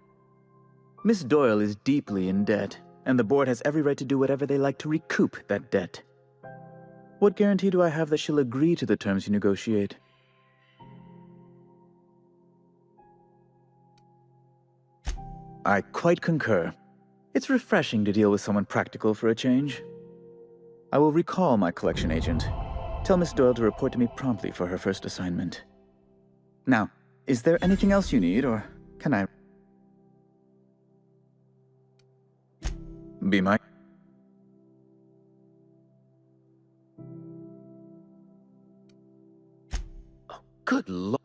Miss Doyle is deeply in debt, and the board has every right to do whatever they like to recoup that debt. What guarantee do I have that she'll agree to the terms you negotiate? I quite concur. It's refreshing to deal with someone practical for a change. I will recall my collection agent. Tell Miss Doyle to report to me promptly for her first assignment. Now, is there anything else you need, or can I... be my... Good lord.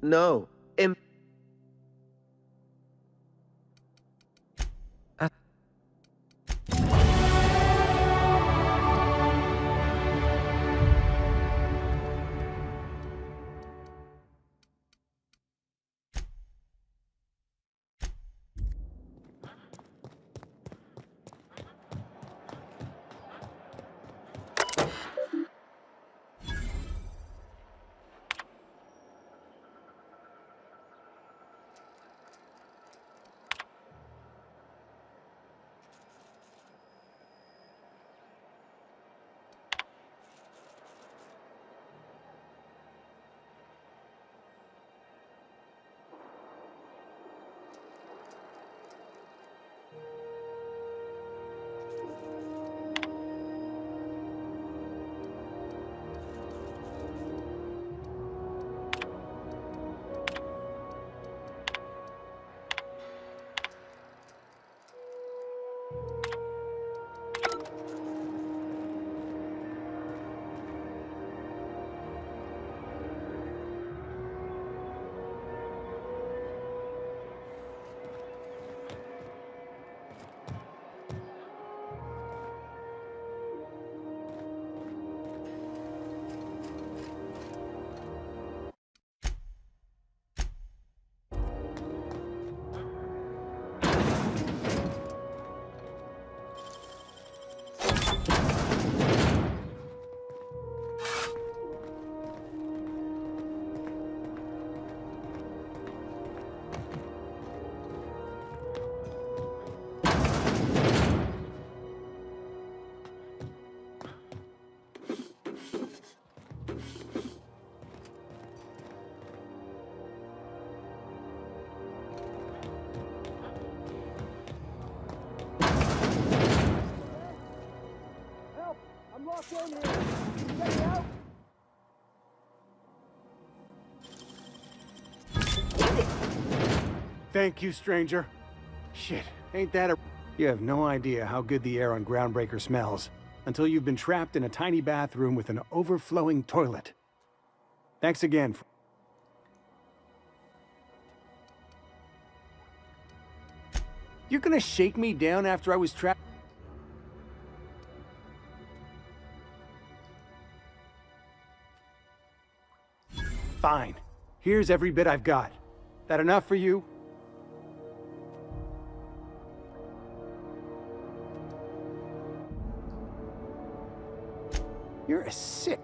No. I'm locked in here. Get me out. Thank you, stranger. Shit, ain't that a... You have no idea how good the air on Groundbreaker smells until you've been trapped in a tiny bathroom with an overflowing toilet. Thanks again. You're gonna shake me down after I was trapped? Fine. Here's every bit I've got. That enough for you? You're a sick...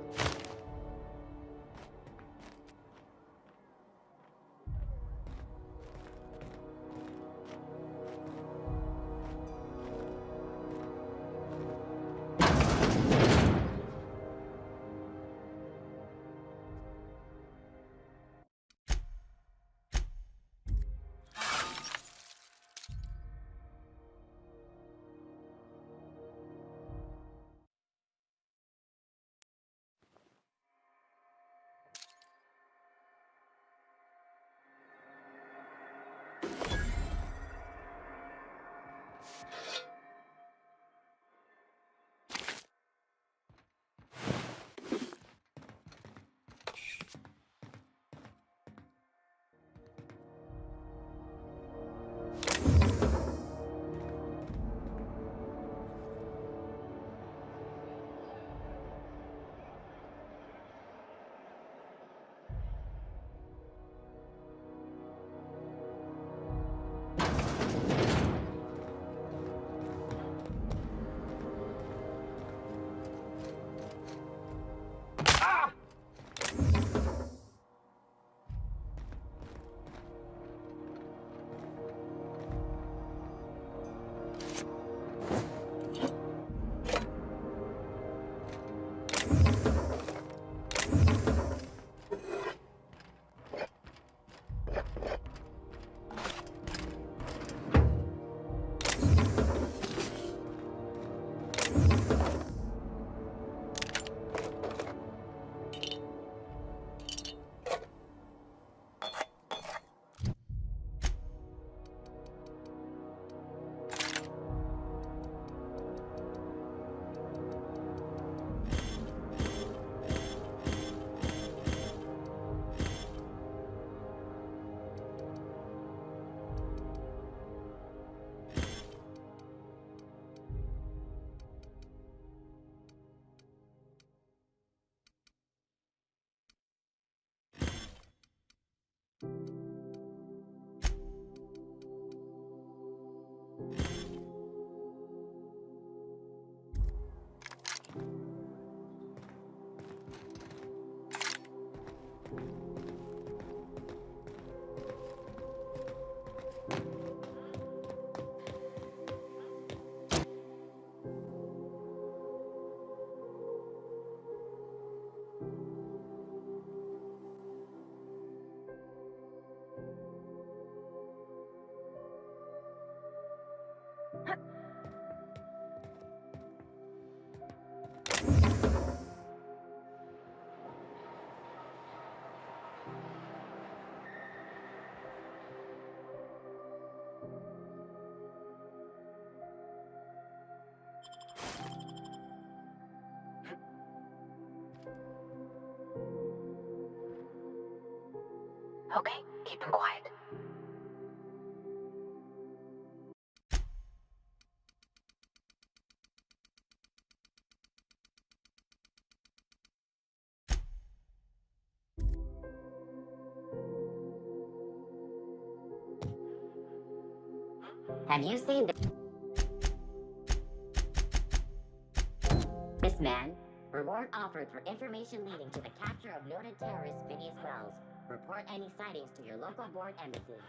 Okay, keep him quiet. Have you seen this man? Reward offered for information leading to the capture of noted terrorist Phineas Wells. Report any sightings to your local board embassy.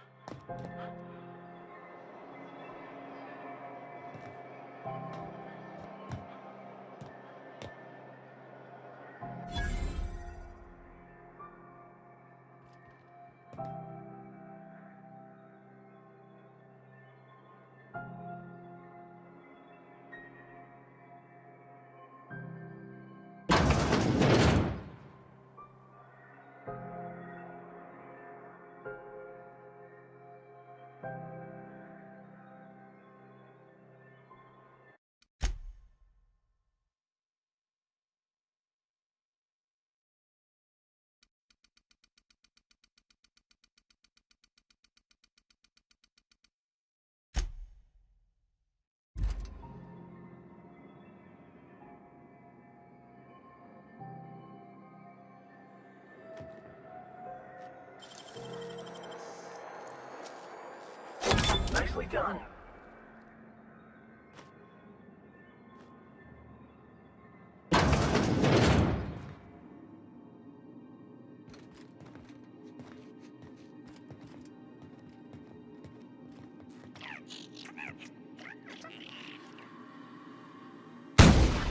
Nicely done.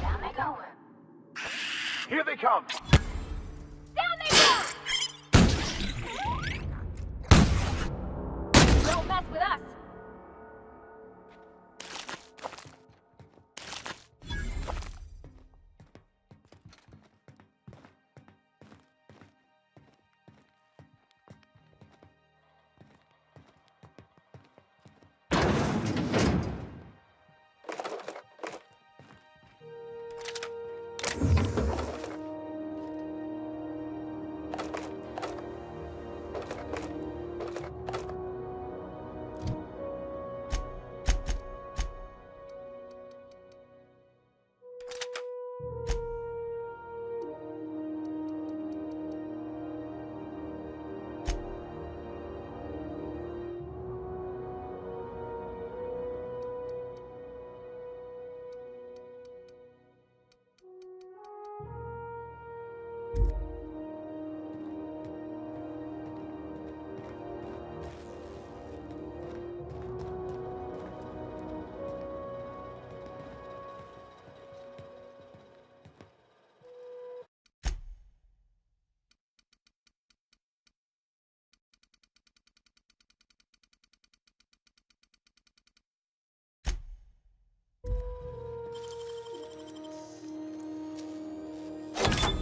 Down they go. Here they come. Down they go! Don't mess with us!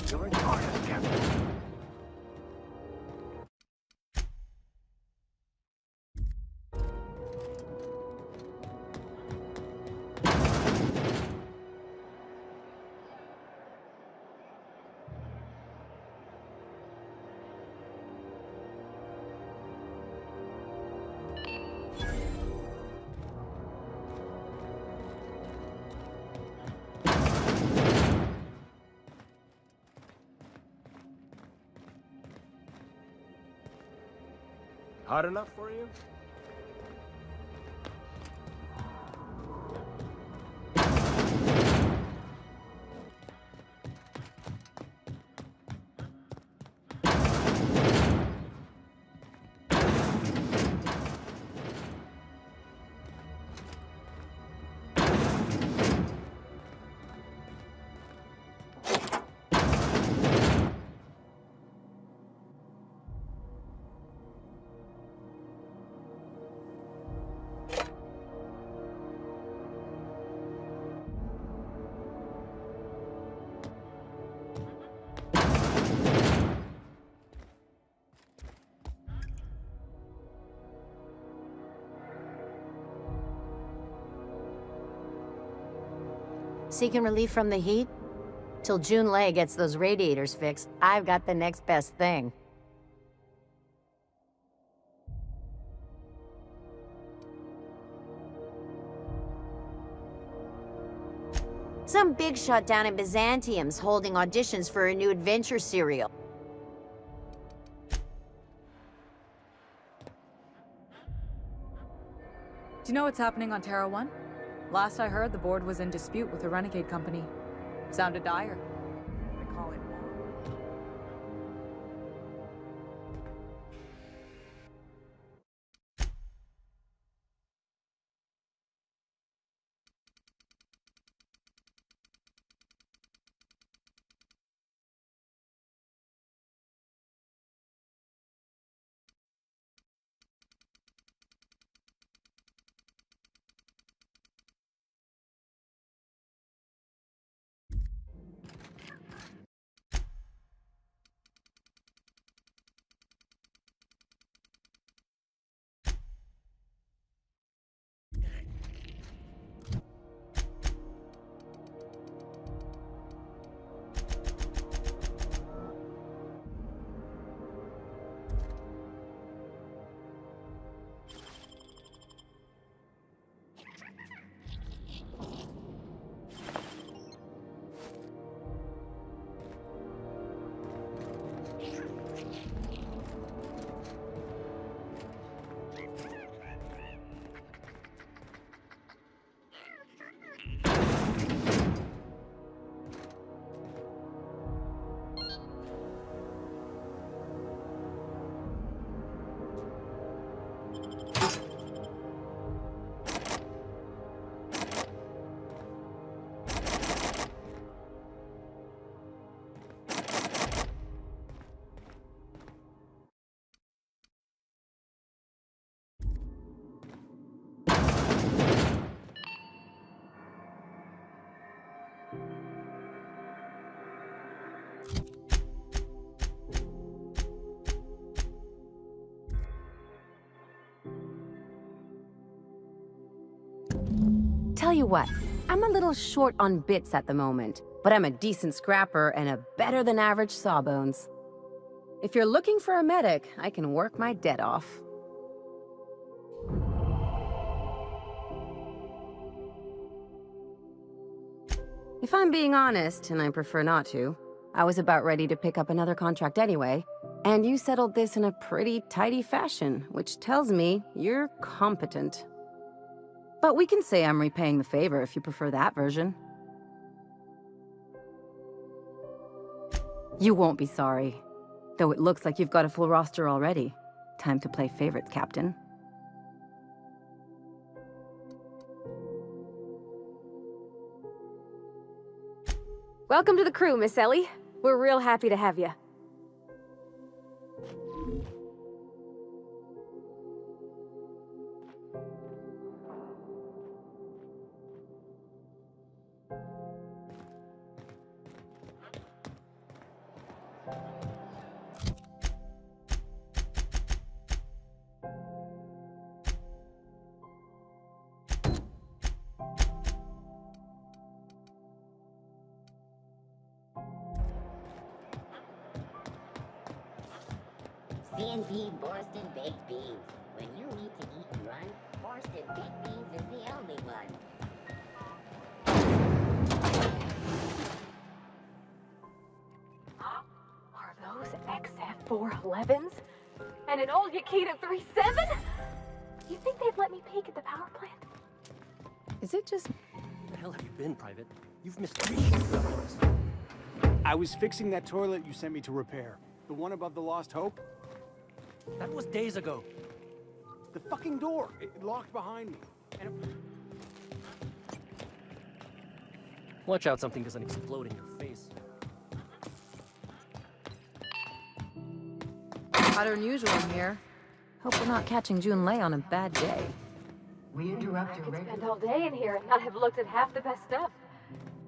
You're an artist, Captain. Hot enough for you? Seeking relief from the heat? Till June Lay gets those radiators fixed, I've got the next best thing. Some big shot down in Byzantium's holding auditions for a new adventure serial. Do you know what's happening on Terra 1? Last I heard, the board was in dispute with a renegade company. Sounded dire. They call it war. Tell you what, I'm a little short on bits at the moment, but I'm a decent scrapper and a better-than-average sawbones. If you're looking for a medic, I can work my debt off. If I'm being honest, and I prefer not to, I was about ready to pick up another contract anyway, and you settled this in a pretty tidy fashion, which tells me you're competent. But we can say I'm repaying the favor if you prefer that version. You won't be sorry. Though it looks like you've got a full roster already. Time to play favorites, Captain. Welcome to the crew, Miss Ellie. We're real happy to have you. C&B Borston Baked Beans. When you need to eat and run, Borston Baked Beans is the only one. Are those XF411s? And an old Yakita 37? You think they'd let me peek at the power plant? Is it just... Where the hell have you been, Private? You've missed 3 shifts without notice. I was fixing that toilet you sent me to repair. The one above the Lost Hope? That was days ago. The fucking door. It locked behind me. And Watch out something doesn't explode in your face. Hotter than usual in here. Hope we're not catching June Lay on a bad day. We interrupt your I could spend all day in here and not have looked at half the best stuff.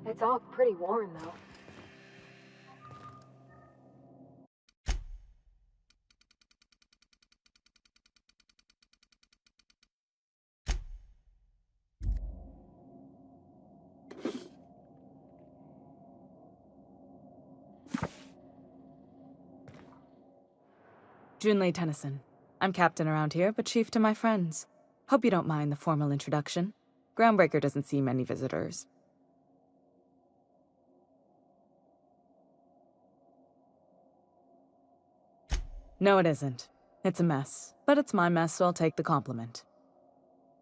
It's all pretty worn, though. Junlei Tennyson. I'm captain around here, but chief to my friends. Hope you don't mind the formal introduction. Groundbreaker doesn't see many visitors. No, it isn't. It's a mess. But it's my mess, so I'll take the compliment.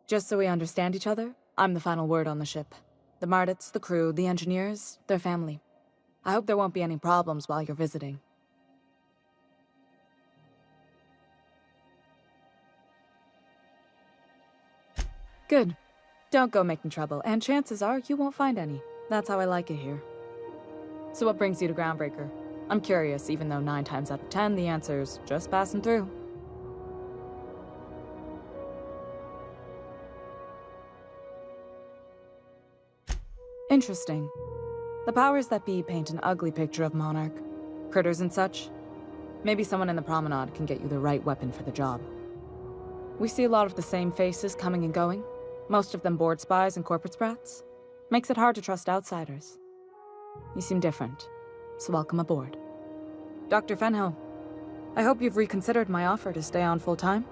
Just so we understand each other, I'm the final word on the ship. The Mardits, the crew, the engineers, their family. I hope there won't be any problems while you're visiting. Good. Don't go making trouble, and chances are you won't find any. That's how I like it here. So what brings you to Groundbreaker? I'm curious, even though 9 times out of 10 the answer's just passing through. Interesting. The powers that be paint an ugly picture of Monarch. Critters and such. Maybe someone in the promenade can get you the right weapon for the job. We see a lot of the same faces coming and going. Most of them board spies and corporate sprats. Makes it hard to trust outsiders. You seem different, so welcome aboard. Dr. Fenhill, I hope you've reconsidered my offer to stay on full-time.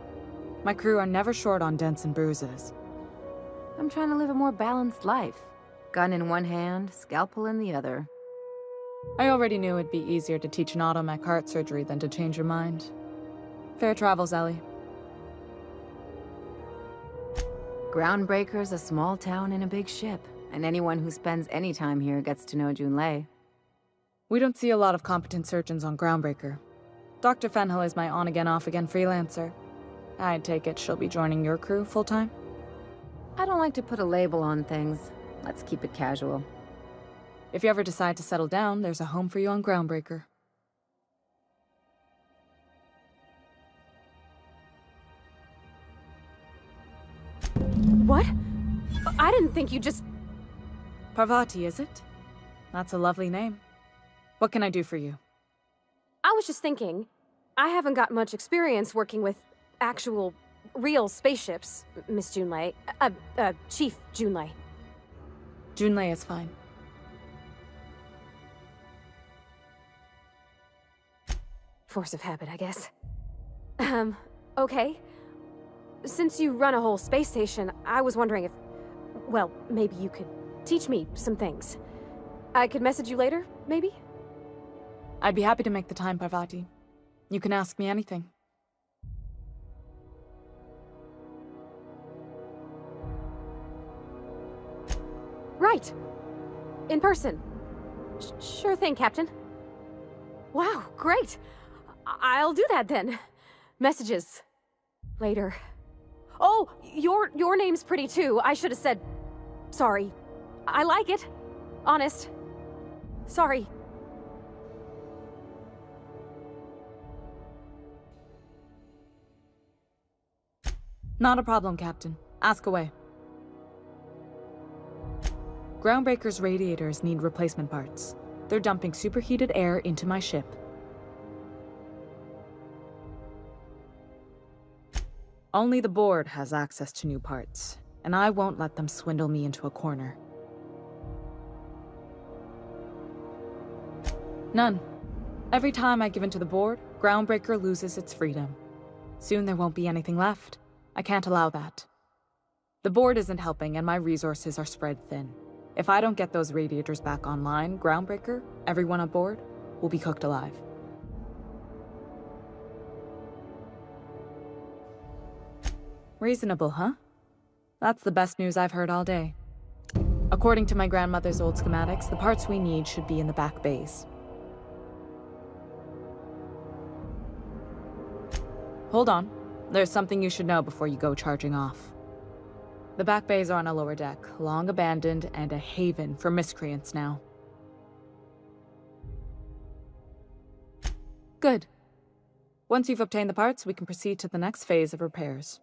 My crew are never short on dents and bruises. I'm trying to live a more balanced life. Gun in one hand, scalpel in the other. I already knew it'd be easier to teach an automech heart surgery than to change your mind. Fair travels, Ellie. Groundbreaker's a small town in a big ship, and anyone who spends any time here gets to know Junlei. We don't see a lot of competent surgeons on Groundbreaker. Dr. Fenhill is my on-again, off-again freelancer. I take it she'll be joining your crew full-time? I don't like to put a label on things. Let's keep it casual. If you ever decide to settle down, there's a home for you on Groundbreaker. What? I didn't think you just... Parvati, is it? That's a lovely name. What can I do for you? I was just thinking, I haven't got much experience working with actual, real spaceships, Miss Junlei. Chief Junlei. Junlei is fine. Force of habit, I guess. Okay. Since you run a whole space station, I was wondering if... Well, maybe you could teach me some things. I could message you later, maybe? I'd be happy to make the time, Parvati. You can ask me anything. Right. In person. Sure thing, Captain. Wow, great. I'll do that then. Messages. Later. Oh, your name's pretty too. I should have said... Sorry. I like it. Honest. Sorry. Not a problem, Captain. Ask away. Groundbreaker's radiators need replacement parts. They're dumping superheated air into my ship. Only the board has access to new parts, and I won't let them swindle me into a corner. None. Every time I give in to the board, Groundbreaker loses its freedom. Soon there won't be anything left. I can't allow that. The board isn't helping, and my resources are spread thin. If I don't get those radiators back online, Groundbreaker, everyone aboard, will be cooked alive. Reasonable, huh? That's the best news I've heard all day. According to my grandmother's old schematics, the parts we need should be in the back bays. Hold on. There's something you should know before you go charging off. The back bays are on a lower deck, long abandoned and a haven for miscreants now. Good. Once you've obtained the parts, we can proceed to the next phase of repairs.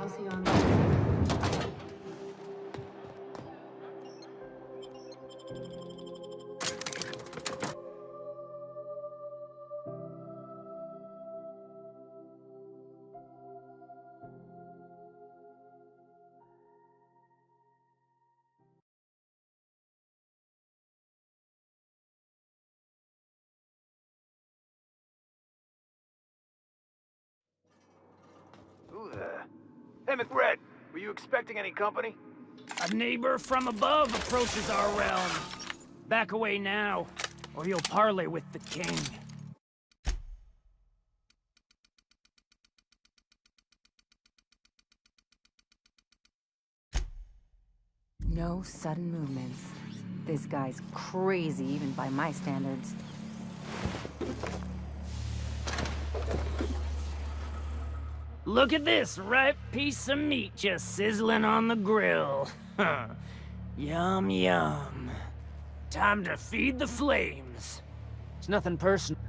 Halcyon News. Who the... Hey, McRed, were you expecting any company? A neighbor from above approaches our realm. Back away now, or you'll parley with the king. No sudden movements. This guy's crazy, even by my standards. Look at this ripe piece of meat just sizzling on the grill. Yum, yum. Time to feed the flames. It's nothing personal.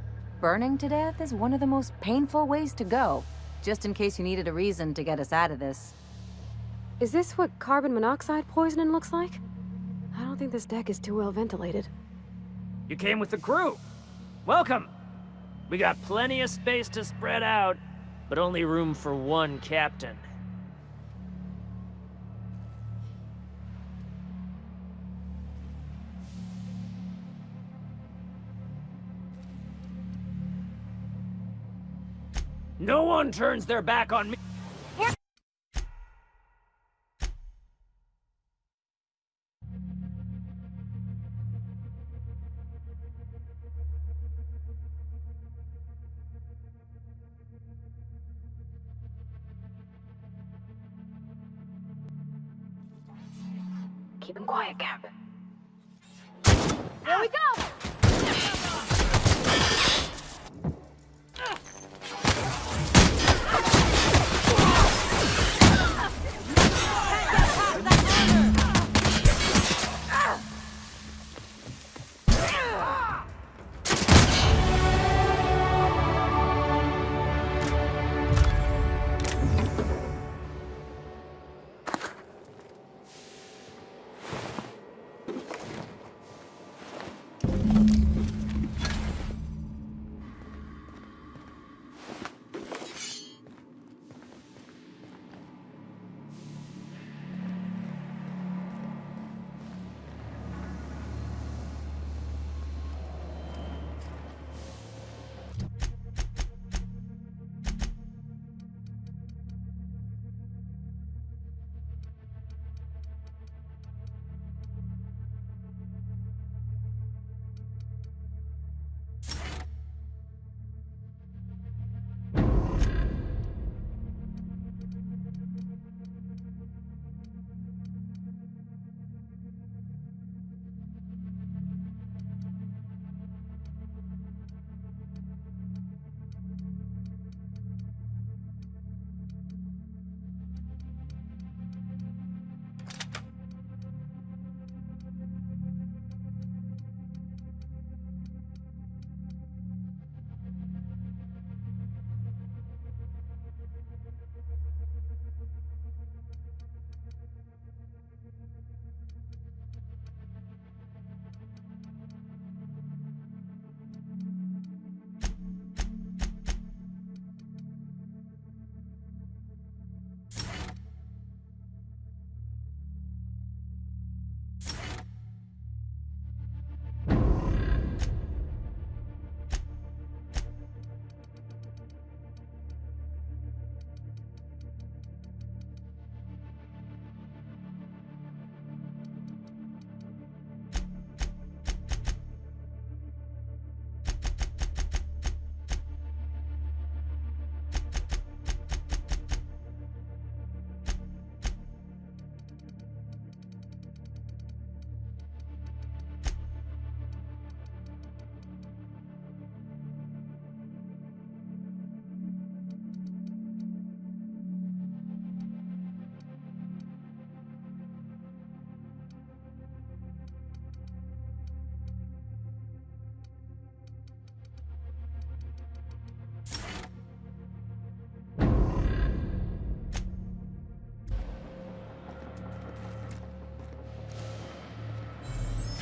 Burning to death is one of the most painful ways to go, just in case you needed a reason to get us out of this. Is this what carbon monoxide poisoning looks like? I don't think this deck is too well ventilated. You came with the crew. Welcome. We got plenty of space to spread out, but only room for one captain. No one turns their back on me. Keep him quiet, Cap. Here we go!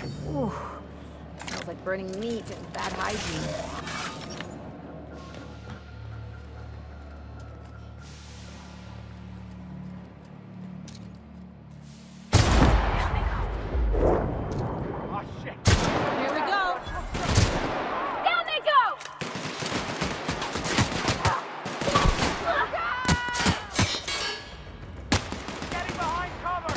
Ooh, smells like burning meat and bad hygiene. Here we go. Down they go! Getting behind cover!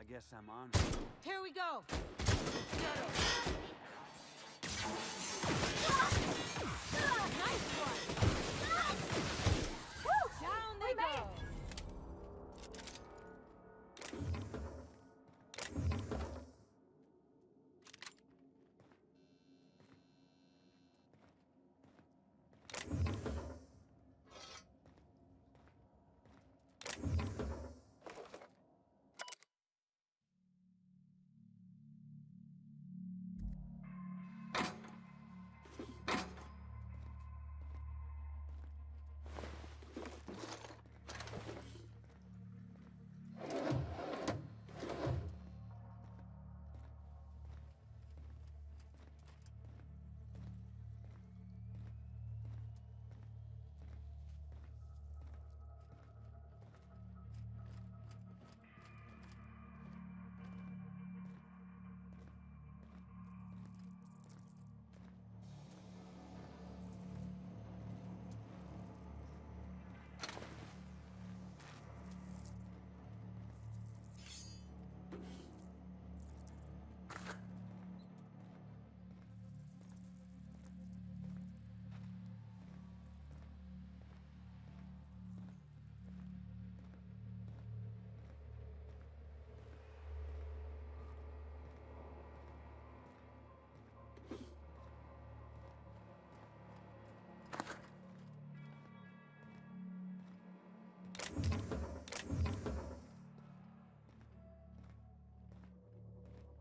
guess I'm on. Here we go! Nice one! Down they go!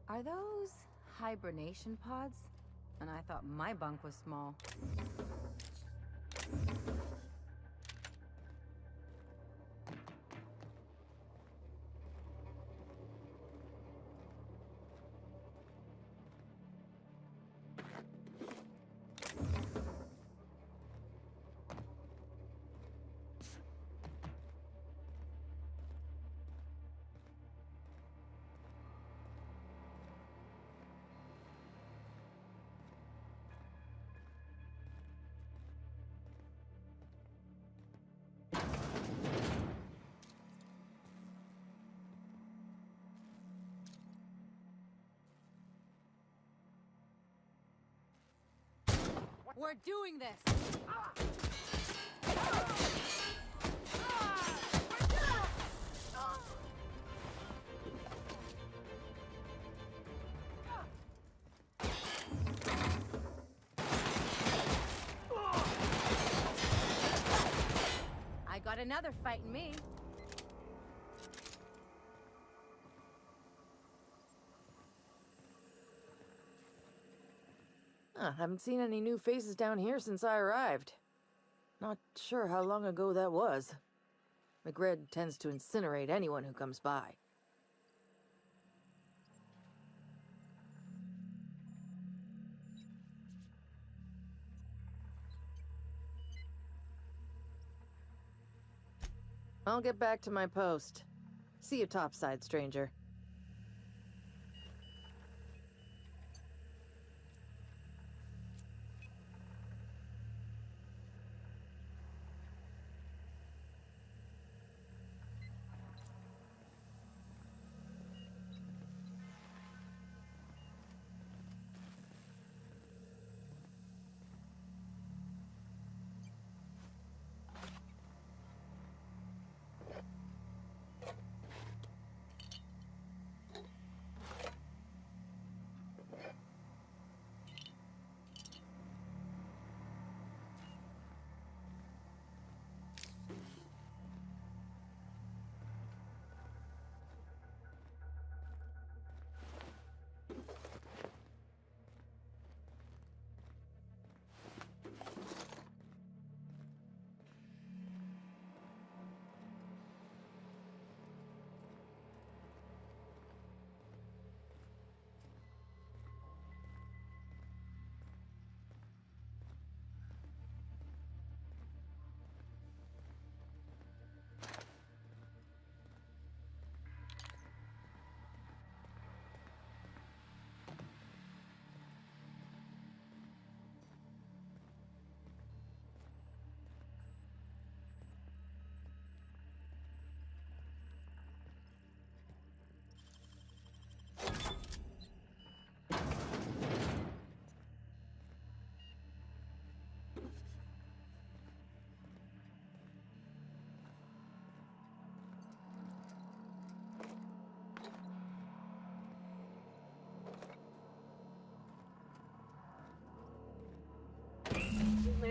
Are those hibernation pods? And I thought my bunk was small. We're doing this! I got another fighting me. Haven't seen any new faces down here since I arrived. Not sure how long ago that was. McRed tends to incinerate anyone who comes by. I'll get back to my post. See you topside, stranger.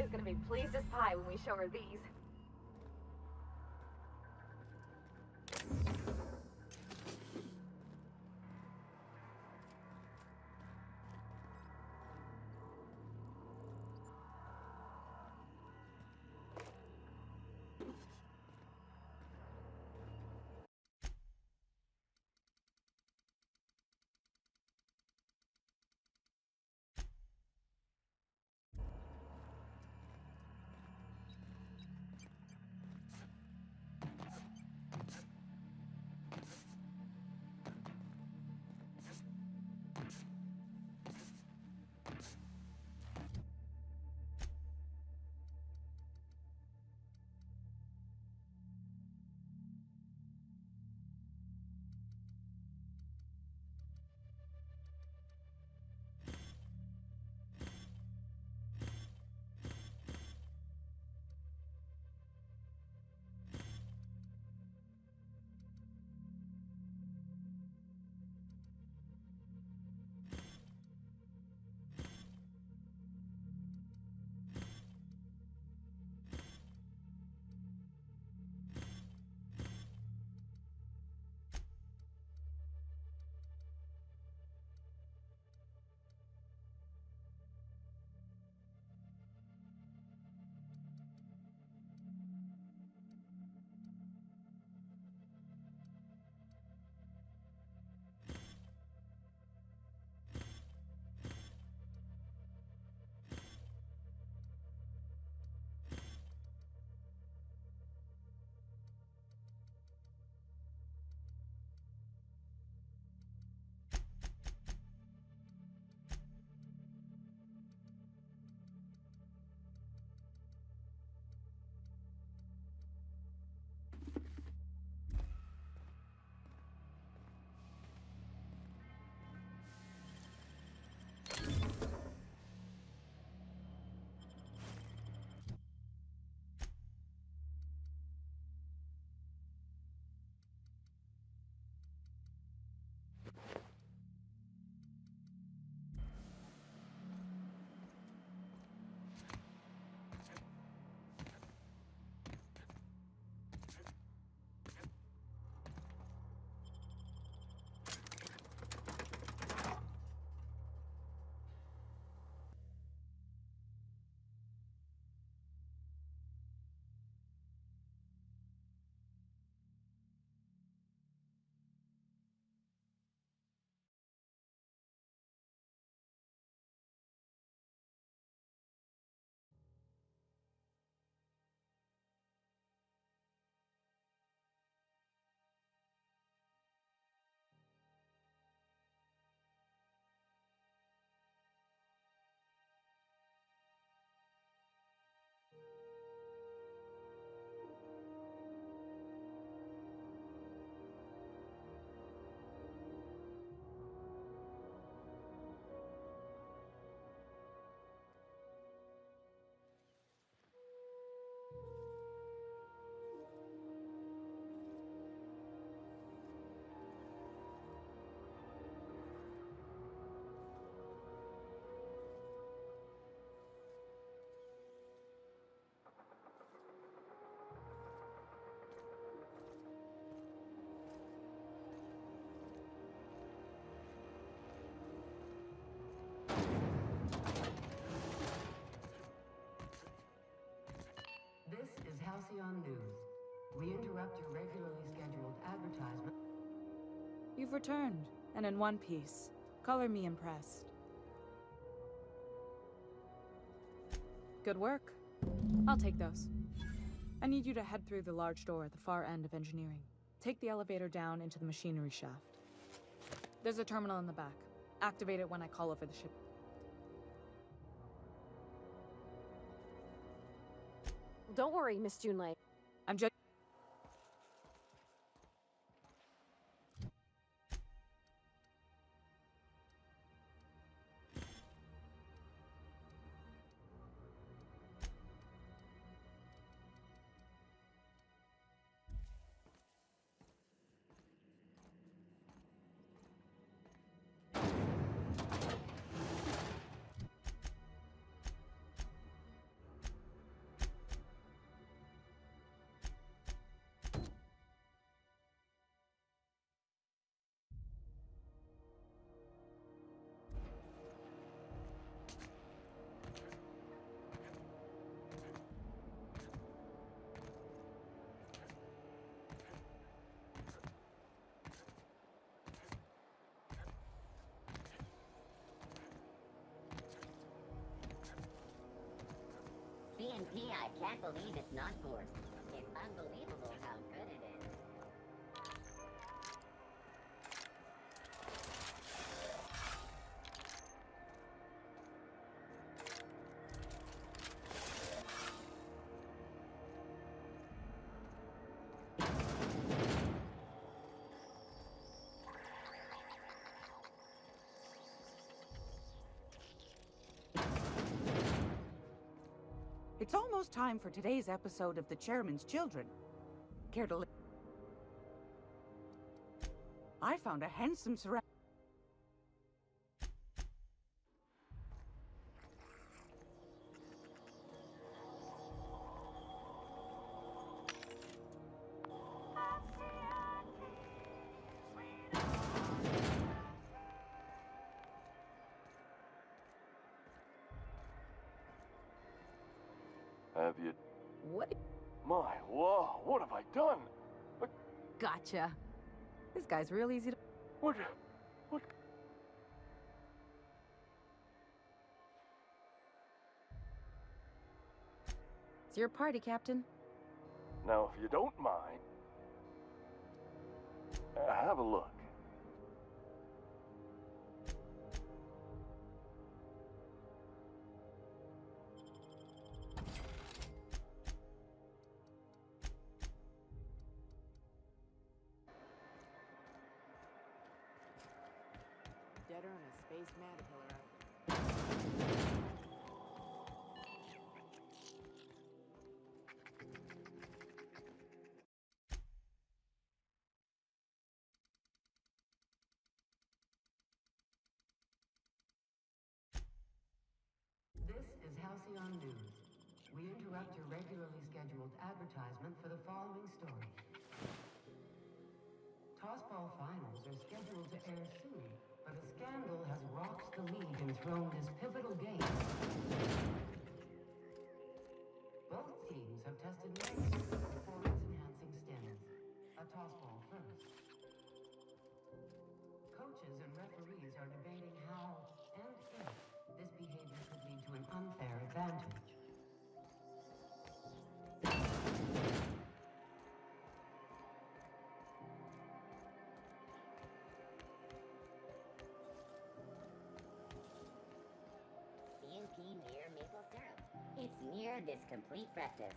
is gonna be pleased as pie when we show her these. This is Halcyon News. We interrupt your regularly scheduled advertisement. You've returned, and in one piece. Color me impressed. Good work. I'll take those. I need you to head through the large door at the far end of engineering. Take the elevator down into the machinery shaft. There's a terminal in the back. Activate it when I call over the ship. Don't worry, Miss Junlei. I'm just... I can't believe it's not forced. It's unbelievable how good it is. It's almost time for today's episode of The Chairman's Children. Care to I found a handsome surround. Have you? What? My, whoa, what have I done? Gotcha. This guy's real easy to... What? It's your party, Captain. Now, if you don't mind, have a look. Deader and a space caterpillar. This is Halcyon News. We interrupt your regularly scheduled advertisement for the following story. Tossball finals are scheduled to air soon, but a scandal has rocked the league and thrown this pivotal game. Both teams have tested negative for performance-enhancing stims. A tossball first. Coaches and referees are debating how and if this behavior could lead to an unfair advantage. CNP Near Maple Syrup. It's near this complete breakfast.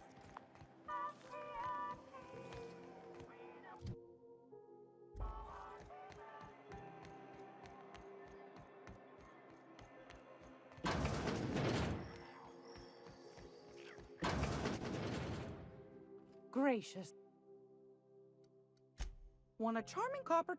Gracious. Want a charming copper?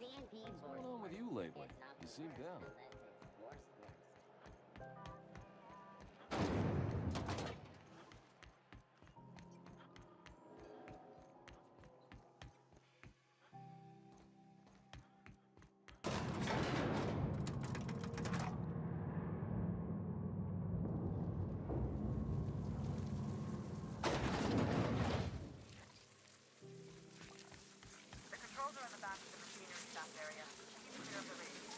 CNP What's going on with you lately? You seem down. The controls are in the back of the machinery shop area. Keep clear of the radius.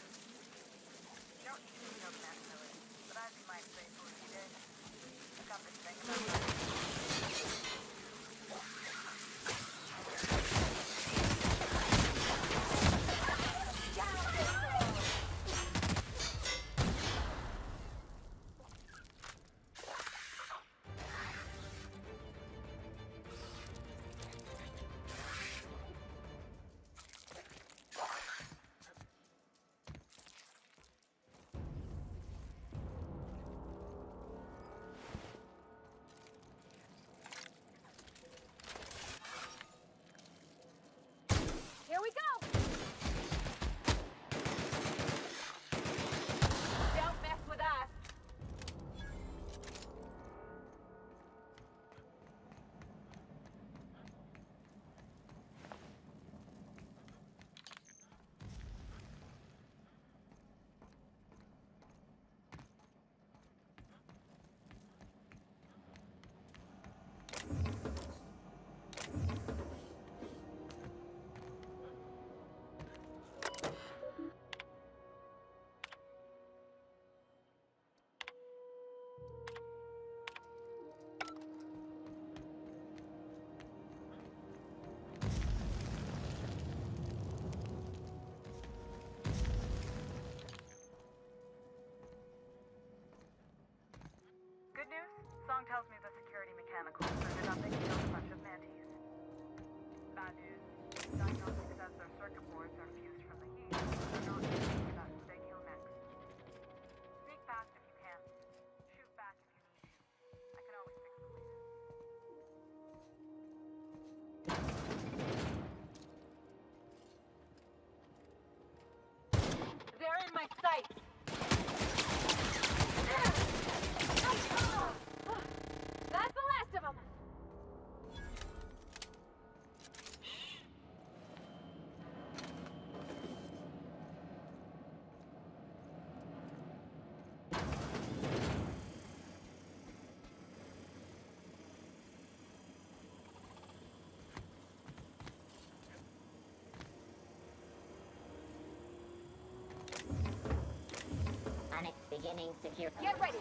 Beginning secure. Get ready.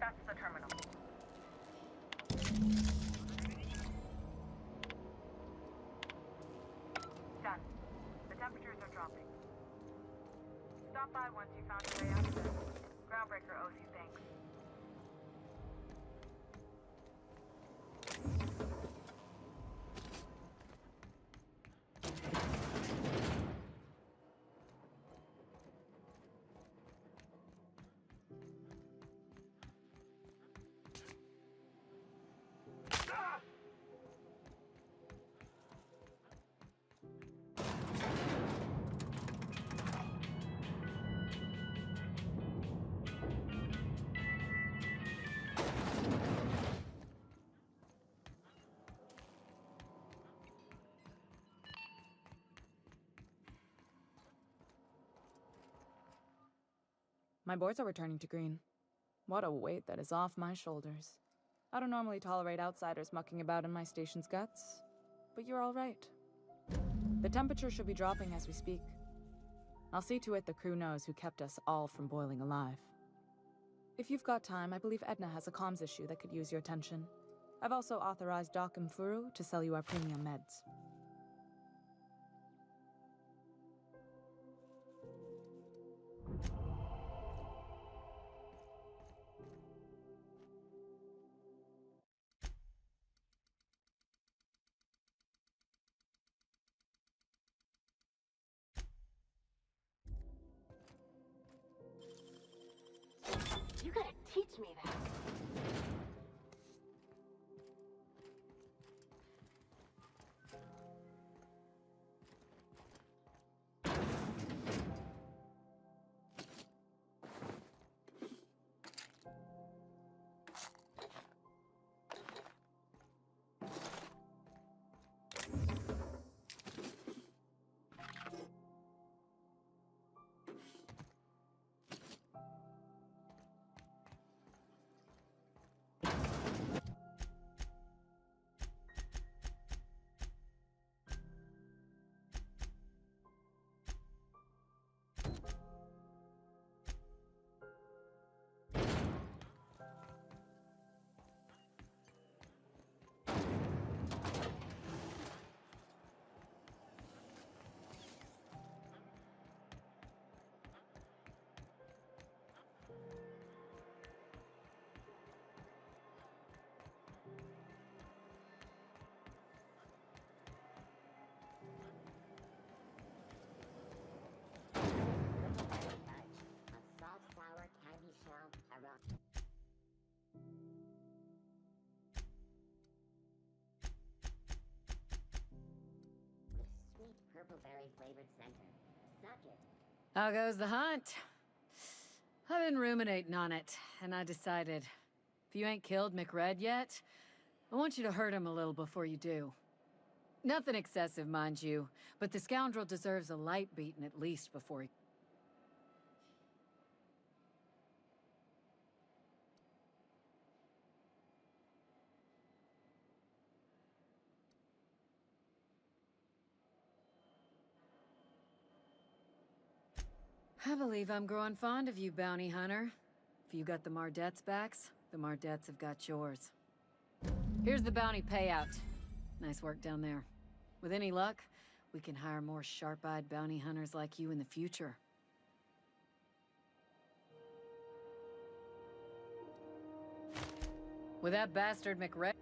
That's the terminal. Done. The temperatures are dropping. Stop by once you found your way out of this. Groundbreaker owes you thanks. My boards are returning to green. What a weight that is off my shoulders. I don't normally tolerate outsiders mucking about in my station's guts, but you're all right. The temperature should be dropping as we speak. I'll see to it the crew knows who kept us all from boiling alive. If you've got time, I believe Edna has a comms issue that could use your attention. I've also authorized Doc and Furu to sell you our premium meds. You gotta teach me that. dingleberry flavored center. Suck it. How goes the hunt? I've been ruminating on it, and I decided, if you ain't killed McRed yet, I want you to hurt him a little before you do. Nothing excessive, mind you, but the scoundrel deserves a light beating at least before he... I believe I'm growing fond of you, bounty hunter. If you got the Mardets' backs, the Mardets have got yours. Here's the bounty payout. Nice work down there. With any luck, we can hire more sharp-eyed bounty hunters like you in the future. With that bastard McRed...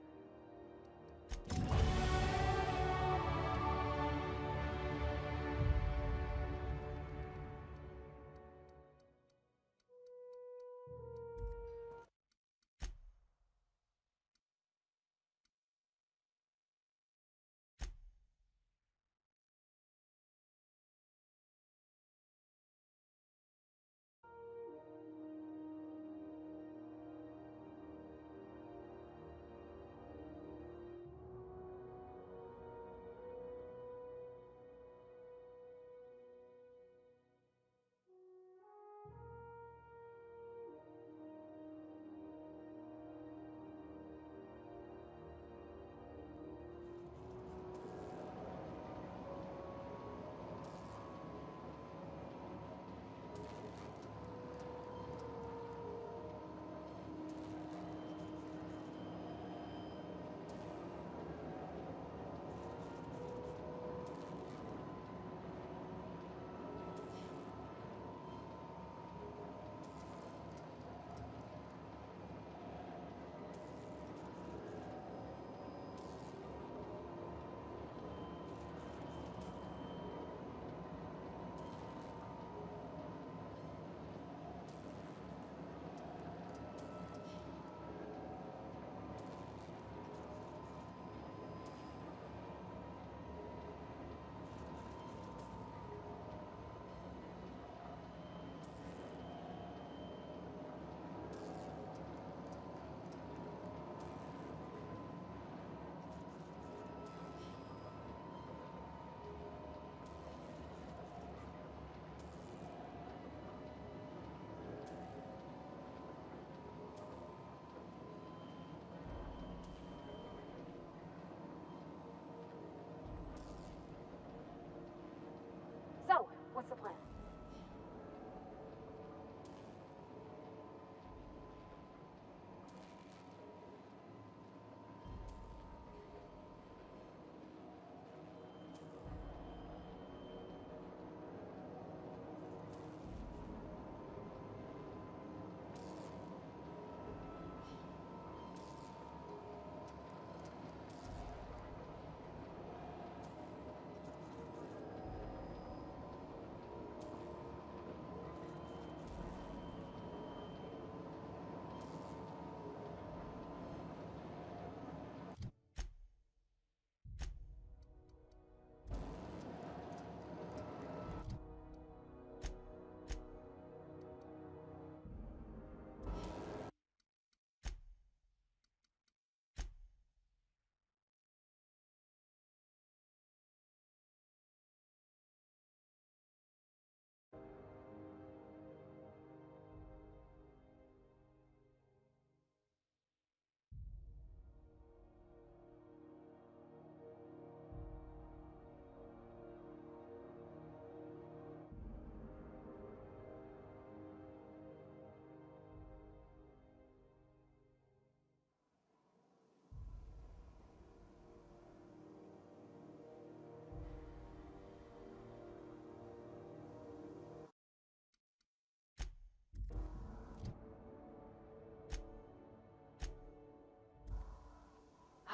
So, what's the plan?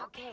Okay.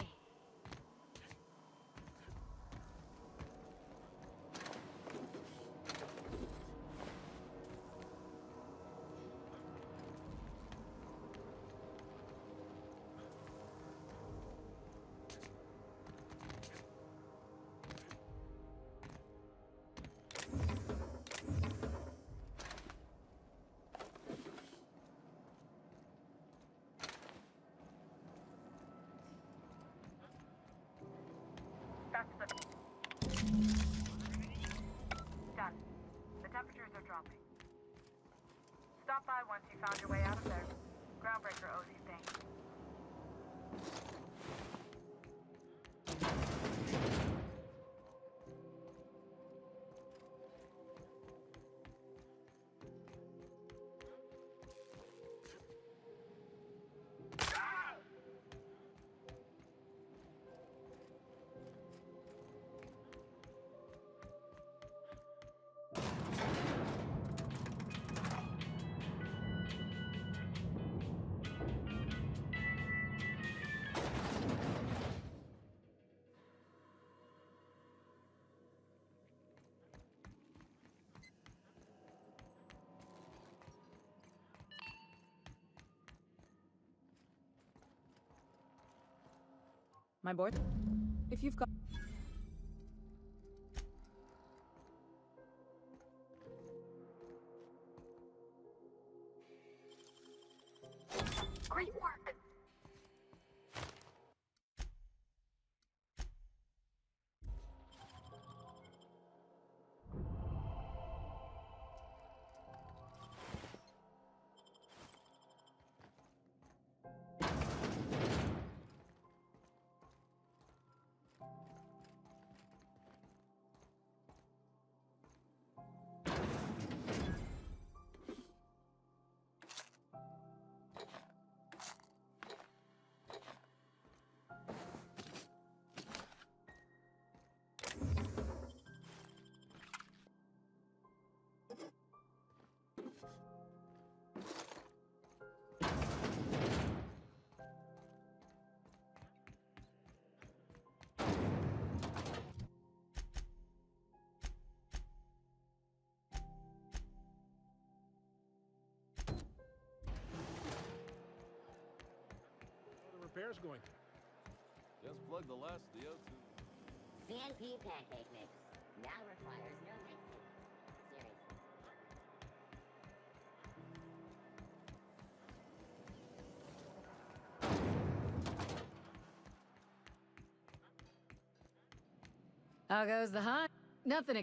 by once you found your way out of there. Groundbreaker owes you thanks. My board? If you've got... Great work! Repairs going? Just plug the last CO2. CNP pancake mix. Now requires no mixing. Seriously. How goes the hunt? Nothing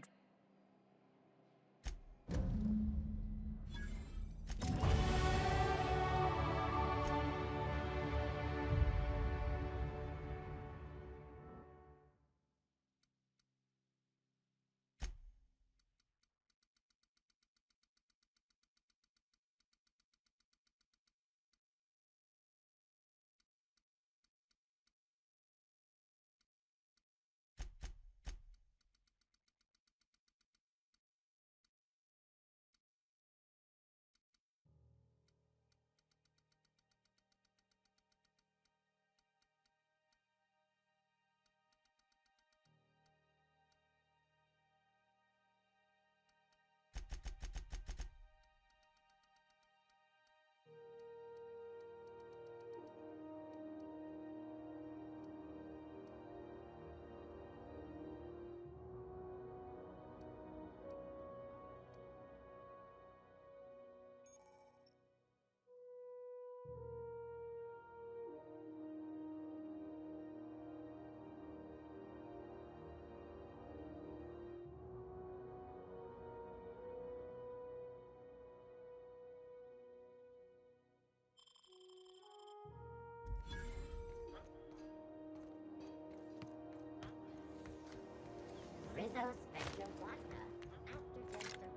Rizzo Spectrum Vodka. After desperation.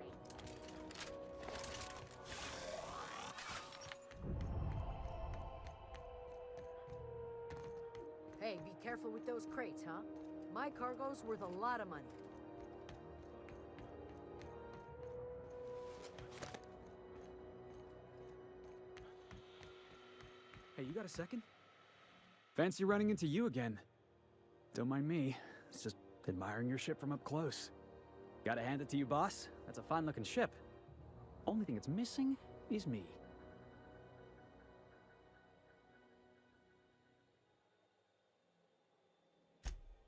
Hey, be careful with those crates, huh? My cargo's worth a lot of money. Hey, you got a second? Fancy running into you again. Don't mind me. It's just admiring your ship from up close. Gotta hand it to you, boss. That's a fine-looking ship. Only thing it's missing is me.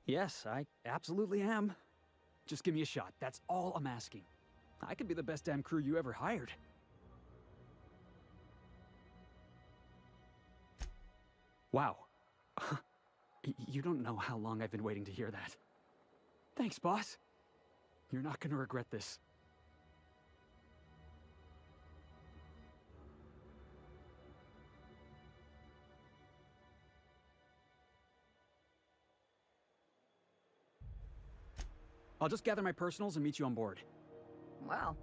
Yes, I absolutely am. Just give me a shot. That's all I'm asking. I could be the best damn crew you ever hired. Wow. You don't know how long I've been waiting to hear that. Thanks, boss. You're not gonna regret this. I'll just gather my personals and meet you on board. Wow.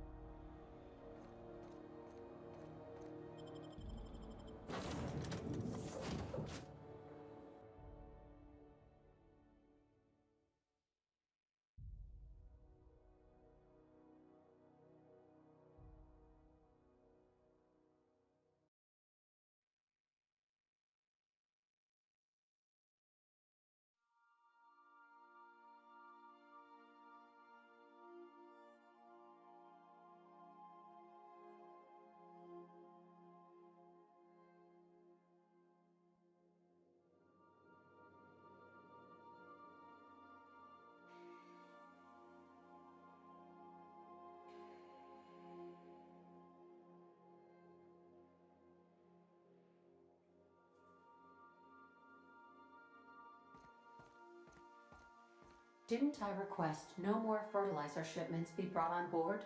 Didn't I request no more fertilizer shipments be brought on board?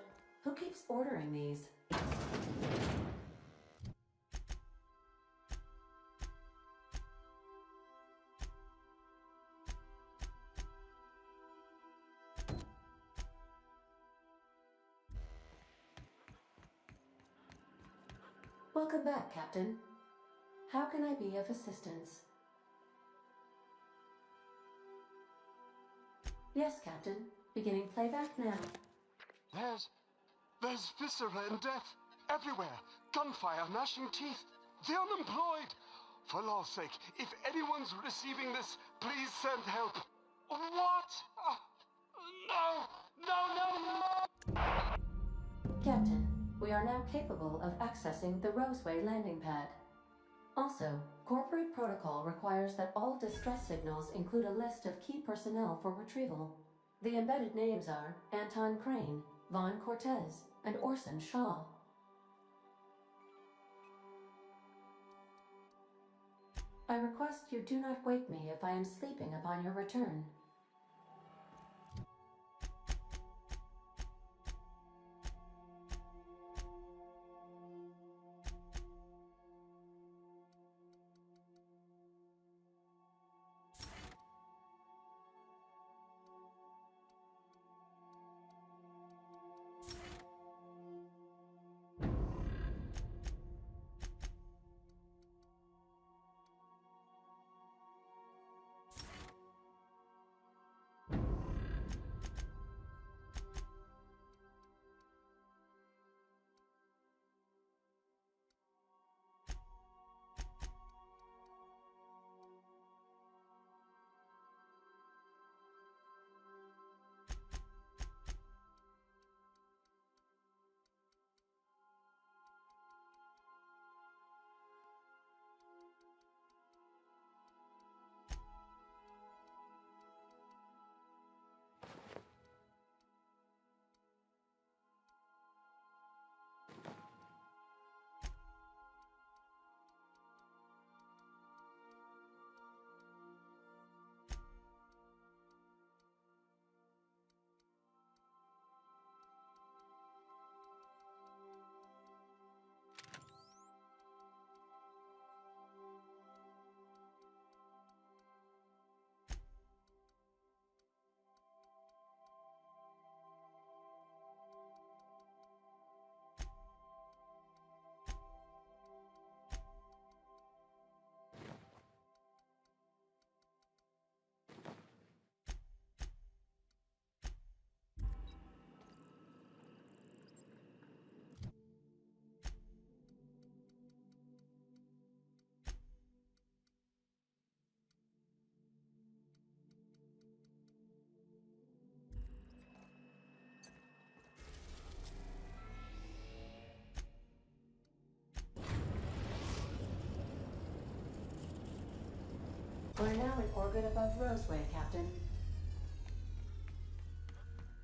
Who keeps ordering these? Welcome back, Captain. How can I be of assistance? Yes, Captain. Beginning playback now. There's viscera and death everywhere. Gunfire, gnashing teeth. The unemployed. For law's sake, if anyone's receiving this, please send help. What? No! Captain, we are now capable of accessing the Roseway landing pad. Also, corporate protocol requires that all distress signals include a list of key personnel for retrieval. The embedded names are Anton Crane, Vaughn Cortez, and Orson Shaw. I request you do not wake me if I am sleeping upon your return. We're now in orbit above Roseway, Captain.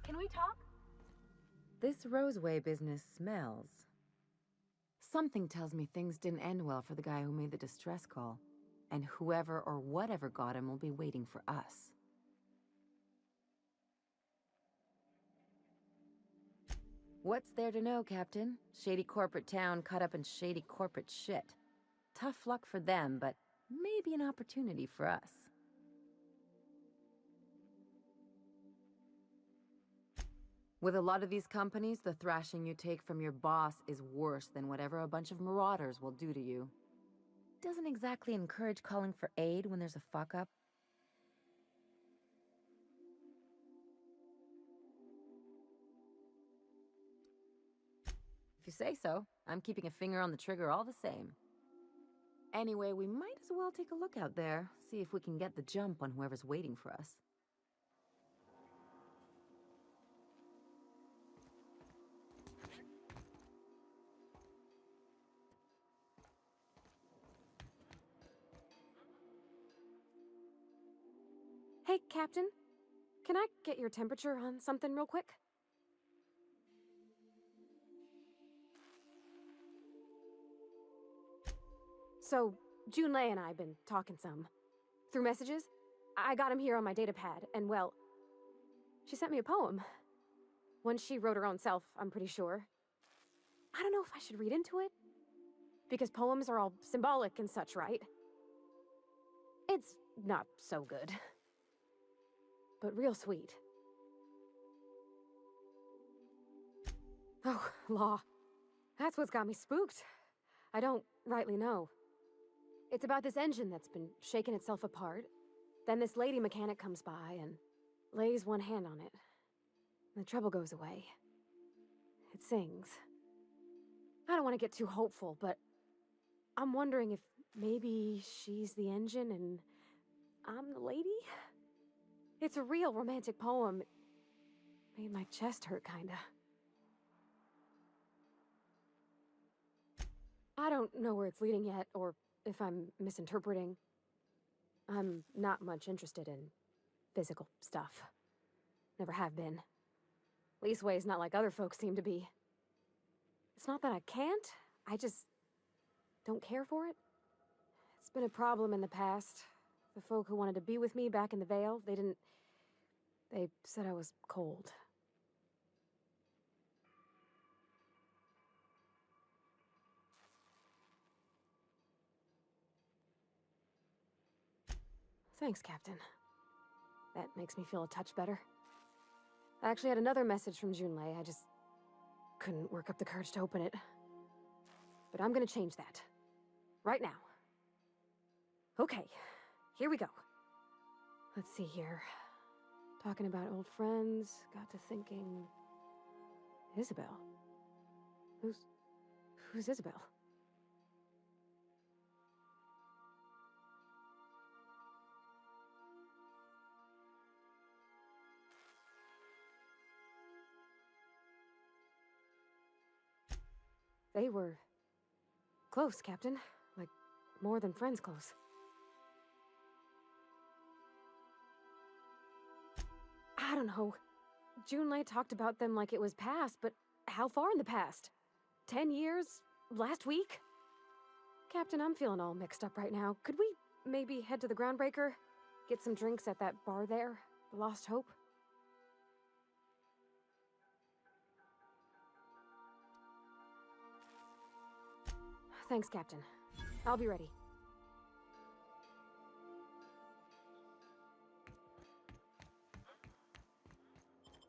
Can we talk? This Roseway business smells. Something tells me things didn't end well for the guy who made the distress call. And whoever or whatever got him will be waiting for us. What's there to know, Captain? Shady corporate town caught up in shady corporate shit. Tough luck for them, but maybe an opportunity for us. With a lot of these companies, the thrashing you take from your boss is worse than whatever a bunch of marauders will do to you. Doesn't exactly encourage calling for aid when there's a fuck-up. If you say so, I'm keeping a finger on the trigger all the same. Anyway, we might as well take a look out there, see if we can get the jump on whoever's waiting for us. Hey, Captain. Can I get your temperature on something real quick? So, Junlei and I have been talking some. Through messages. I got him here on my data pad, and well, she sent me a poem. One she wrote her own self, I'm pretty sure. I don't know if I should read into it. Because poems are all symbolic and such, right? It's not so good. But real sweet. Oh, law. That's what's got me spooked. I don't rightly know. It's about this engine that's been shaking itself apart. Then this lady mechanic comes by and lays one hand on it. And the trouble goes away. It sings. I don't want to get too hopeful, but I'm wondering if maybe she's the engine and I'm the lady? It's a real romantic poem. It made my chest hurt, kinda. I don't know where it's leading yet, or if I'm misinterpreting. I'm not much interested in physical stuff. Never have been. Leastways not like other folks seem to be. It's not that I can't, I just don't care for it. It's been a problem in the past. The folk who wanted to be with me back in the Vale, they said I was cold. Thanks, Captain. That makes me feel a touch better. I actually had another message from Junlei, I just couldn't work up the courage to open it. But I'm gonna change that. Right now. Okay, here we go. Let's see here. Talking about old friends, got to thinking... Isabel? Who's Isabel? They were close, Captain. Like, more than friends close. I don't know. Junlei talked about them like it was past, but how far in the past? 10 years? Last week? Captain, I'm feeling all mixed up right now. Could we maybe head to the Groundbreaker? Get some drinks at that bar there? The Lost Hope? Thanks, Captain. I'll be ready.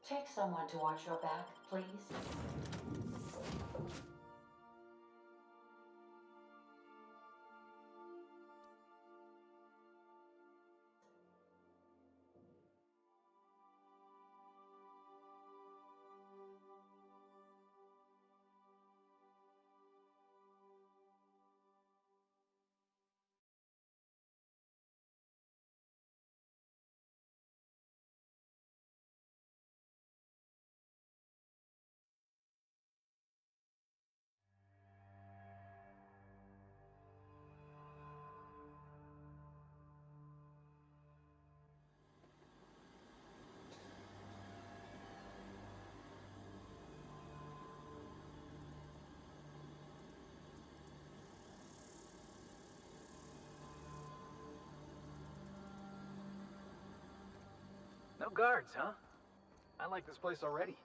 Take someone to watch your back, please. No guards, huh? I like this place already.